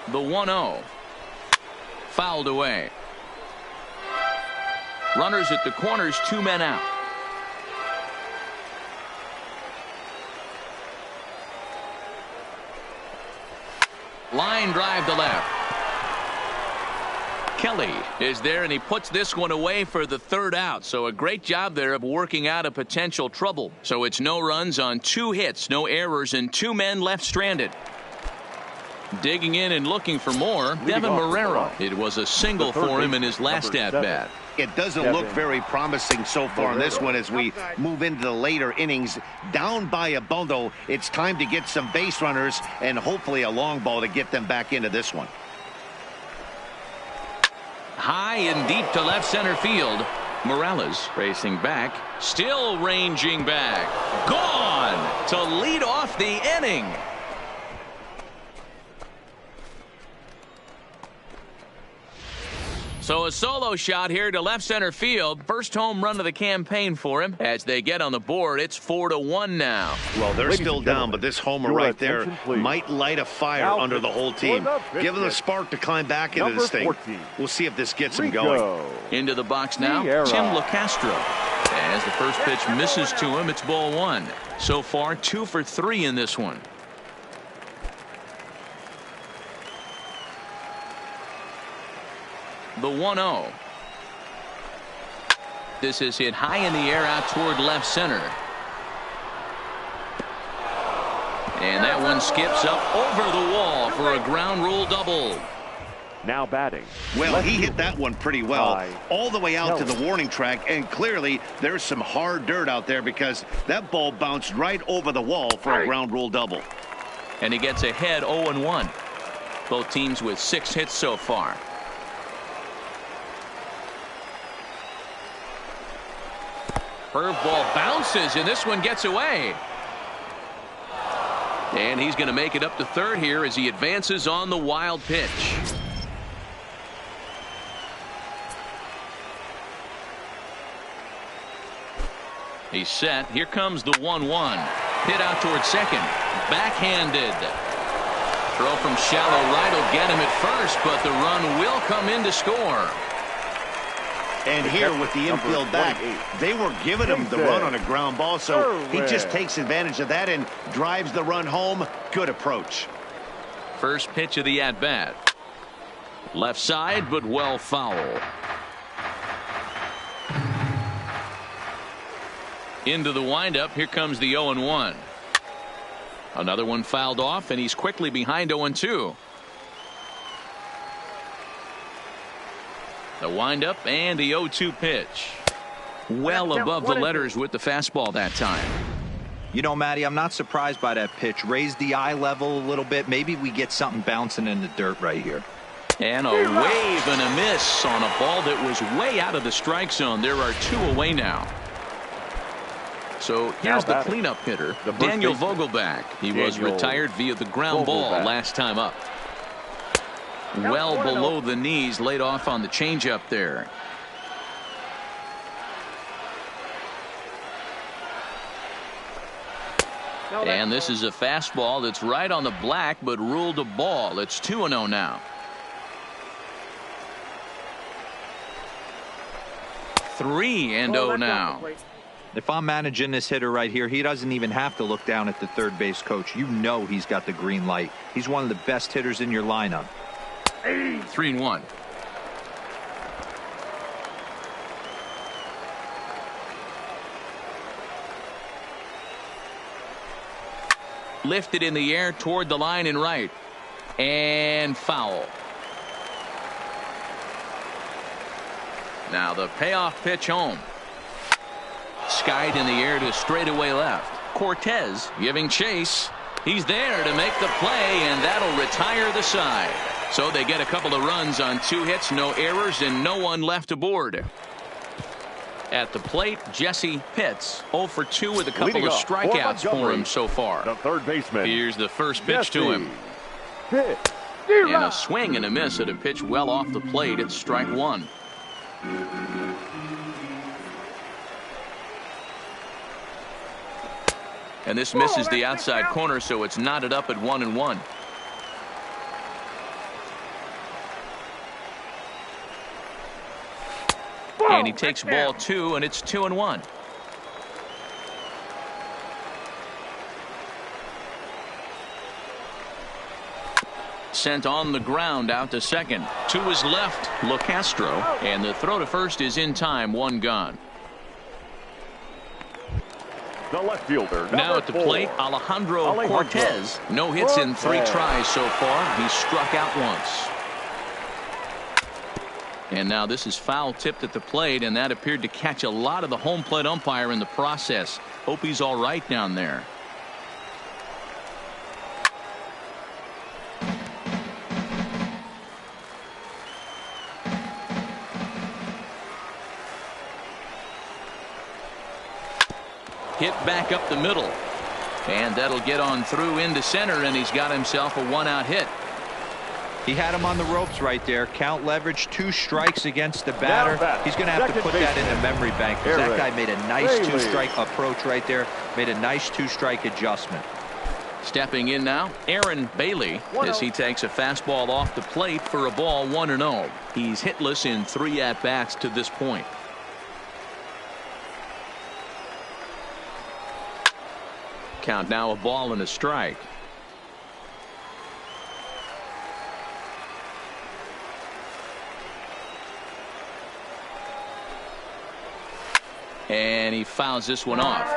The 1-0. Fouled away. Runners at the corners, 2 men out. Line drive to left. Kelly is there, and he puts this one away for the third out. So a great job there of working out a potential trouble. So it's no runs on 2 hits, no errors, and 2 men left stranded. Digging in and looking for more, Devin Marrero. It was a single for him in his last at-bat. It doesn't look very promising so far in this one as we move into the later innings. Down by a bundle, it's time to get some base runners and hopefully a long ball to get them back into this one. High and deep to left center field. Morales racing back, still ranging back. Gone to lead off the inning. So a solo shot here to left center field. First home run of the campaign for him. As they get on the board, it's 4-1 now. Well, they're still down, but this homer right there might light a fire under the whole team. Give them a spark to climb back into this thing. We'll see if this gets them going. Into the box now, Tim LaCastro. As the first pitch misses to him, it's ball 1. So far, 2 for 3 in this one. The 1-0. This is hit high in the air out toward left center. And that one skips up over the wall for a ground rule double. Now batting. Well, he hit that one pretty well all the way out to the warning track, and clearly there's some hard dirt out there because that ball bounced right over the wall for a ground rule double. And he gets ahead 0-1. Both teams with 6 hits so far. Curveball bounces, and this one gets away. And he's going to make it up to third here as he advances on the wild pitch. He's set. Here comes the 1-1. Hit out towards second. Backhanded. Throw from shallow right will get him at first, but the run will come in to score. And here with the infield back, they were giving him the run on a ground ball, so he just takes advantage of that and drives the run home. Good approach. First pitch of the at-bat. Left side, but well foul. Into the windup. Here comes the 0-1. Another one fouled off, and he's quickly behind 0-2. The windup and the 0-2 pitch. Well above the letters with the fastball that time. You know, Matty, I'm not surprised by that pitch. Raise the eye level a little bit. Maybe we get something bouncing in the dirt right here. And a wave and a miss on a ball that was way out of the strike zone. There are 2 away now. So here's the cleanup hitter, Daniel Vogelback. He was retired via the ground ball last time up. Well below the knees, laid off on the changeup there. And this is a fastball that's right on the black, but ruled a ball. It's 2-0 now. 3-0 now. If I'm managing this hitter right here, he doesn't even have to look down at the third base coach. You know he's got the green light. He's one of the best hitters in your lineup. 3-1. Lifted in the air toward the line and right. And foul. Now the payoff pitch home. Skied in the air to straightaway left. Cortez giving chase. He's there to make the play, and that'll retire the side. So they get a couple of runs on 2 hits, no errors, and no one left aboard. At the plate, Jesse Pitts, 0 for 2 with a couple of strikeouts for him so far. The third baseman. Here's the first pitch to him. And a swing and a miss at a pitch well off the plate. It's strike 1. And this misses the outside corner, so it's knotted up at 1-1. And he takes ball 2, and it's 2-1. sent on the ground out to second. To his left, Locastro, and the throw to first is in time, one gone. The left fielder. Now at the plate, Alejandro Cortez. No hits in 3 tries so far. He struck out once. And now this is foul tipped at the plate, and that appeared to catch a lot of the home plate umpire in the process. Hope he's all right down there. Hit back up the middle, and that'll get on through into center, and he's got himself a 1-out hit. He had him on the ropes right there. Count leverage, 2 strikes against the batter. He's going to have to put that in the memory bank, because that guy made a nice 2-strike approach right there. Made a nice 2-strike adjustment. Stepping in now, Aaron Bailey, as he takes a fastball off the plate for a ball, 1-0. He's hitless in 3 at-bats to this point. Count now a ball and a strike. And he fouls this one off.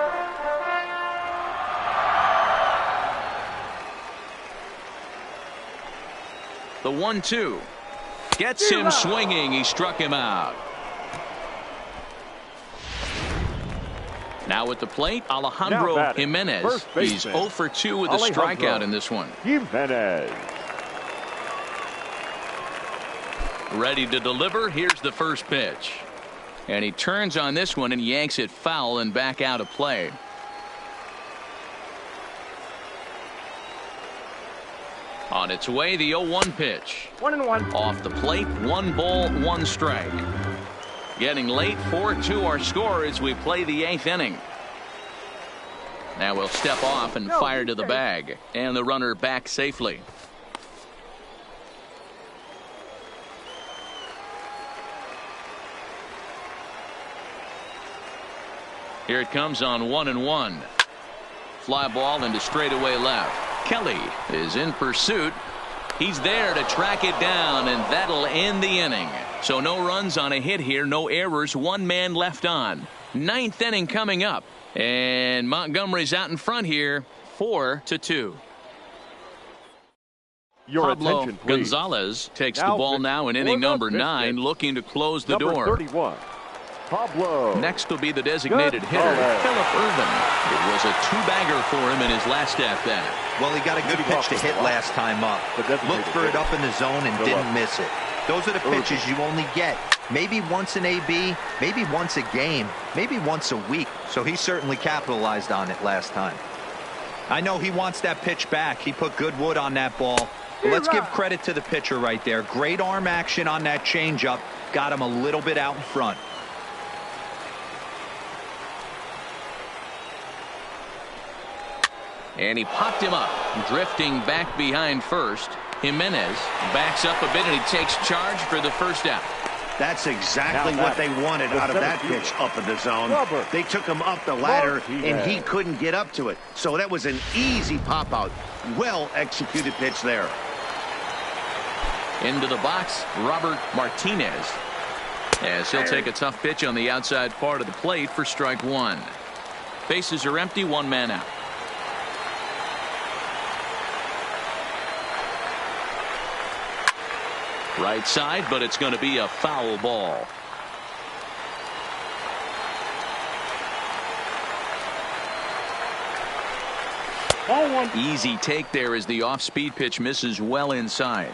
The 1-2 gets him swinging. He struck him out. Now at the plate, Alejandro Jimenez. He's 0 for 2 with a strikeout in this one. Jimenez. Ready to deliver. Here's the first pitch. And he turns on this one and yanks it foul and back out of play. On its way, the 0-1 pitch. 1-1. Off the plate, 1 ball, 1 strike. Getting late, 4-2 our score as we play the 8th inning. Now we'll step off and fire to the bag. And the runner back safely. Here it comes on 1-1. Fly ball into straightaway left. Kelly is in pursuit. He's there to track it down, and that'll end the inning. So no runs on a hit here, no errors, 1 man left on. 9th inning coming up, and Montgomery's out in front here, 4-2. Pablo Gonzalez takes the ball now in inning number 9, looking to close the door. 31. Pablo. Next will be the designated hitter, Phillip Ervin. It was a 2-bagger for him in his last at-bat. Well, he got a good pitch to hit last time up. Looked for it up in the zone and didn't miss it. Those are the pitches you only get maybe once in AB, maybe once a game, maybe once a week. So he certainly capitalized on it last time. I know he wants that pitch back. He put good wood on that ball. But let's give credit to the pitcher right there. Great arm action on that changeup. Got him a little bit out in front. And he popped him up, drifting back behind first. Jimenez backs up a bit, and he takes charge for the first out. That's exactly what they wanted out of that pitch up in the zone. They took him up the ladder, and he couldn't get up to it. So that was an easy pop-out. Well-executed pitch there. Into the box, Robert Martinez. As he'll take a tough pitch on the outside part of the plate for strike 1. Bases are empty, 1 man out. Right side, but it's going to be a foul ball. Easy take there as the off-speed pitch misses well inside.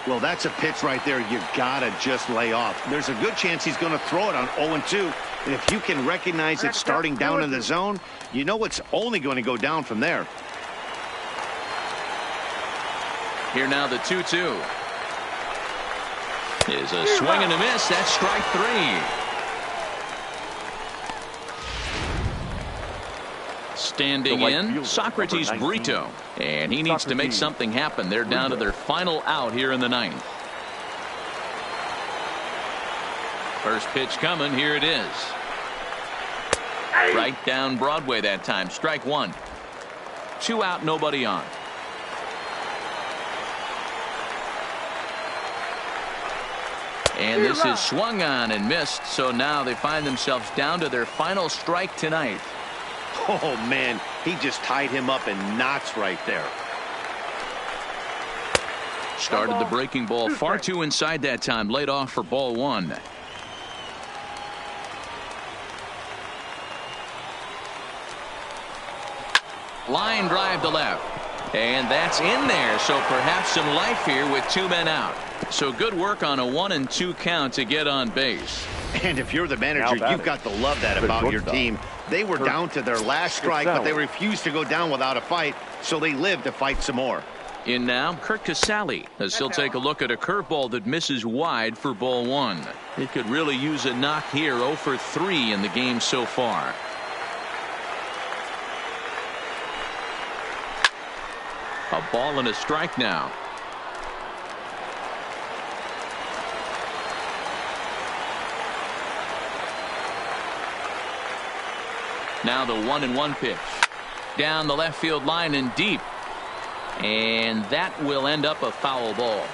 Well, that's a pitch right there you gotta just lay off. There's a good chance he's going to throw it on 0-2. And if you can recognize it starting down in the zone, you know it's only going to go down from there. Here now the 2-2. Is a swing and a miss. That's strike 3. Standing in, Socrates Brito. And he needs to make something happen. They're down to their final out here in the 9th. First pitch coming. Here it is. Right down Broadway that time. Strike 1. 2 out, nobody on. And this is swung on and missed, so now they find themselves down to their final strike tonight. Oh, man, he just tied him up in knots right there. Started the breaking ball far too inside that time. Laid off for ball one. Line drive to left. And that's in there. So perhaps some life here with two men out. So good work on a 1-2 count to get on base. And if you're the manager, you've got to love that about your team. They were down to their last strike, but they refused to go down without a fight, so they lived to fight some more. In now, Kurt Casale, as he'll take a look at a curveball that misses wide for ball one. He could really use a knock here. 0 for 3 in the game so far. A ball and a strike now. Now the 1-1 pitch. Down the left field line and deep. And that will end up a foul ball.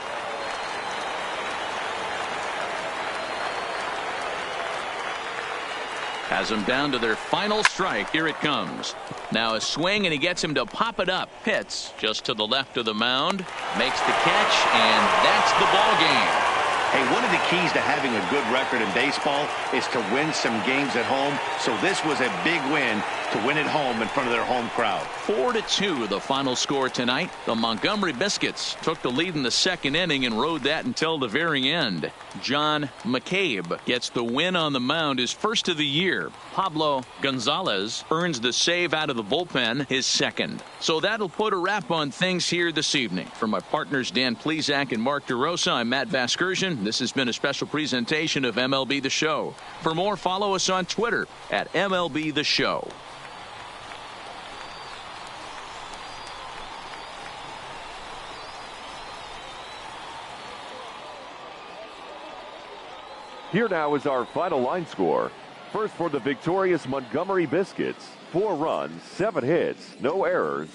Has them down to their final strike. Here it comes. Now a swing, and he gets him to pop it up. Pitts just to the left of the mound. Makes the catch, and that's the ball game. Hey, one of the keys to having a good record in baseball is to win some games at home. So this was a big win to win at home in front of their home crowd. 4-2 the final score tonight. The Montgomery Biscuits took the lead in the second inning and rode that until the very end. John McCabe gets the win on the mound, his first of the year. Pablo Gonzalez earns the save out of the bullpen, his second. So that'll put a wrap on things here this evening. For my partners Dan Plesac and Mark DeRosa, I'm Matt Vasgersian. This has been a special presentation of MLB The Show. For more, follow us on Twitter at MLB The Show. Here now is our final line score. First for the victorious Montgomery Biscuits. 4 runs, 7 hits, no errors.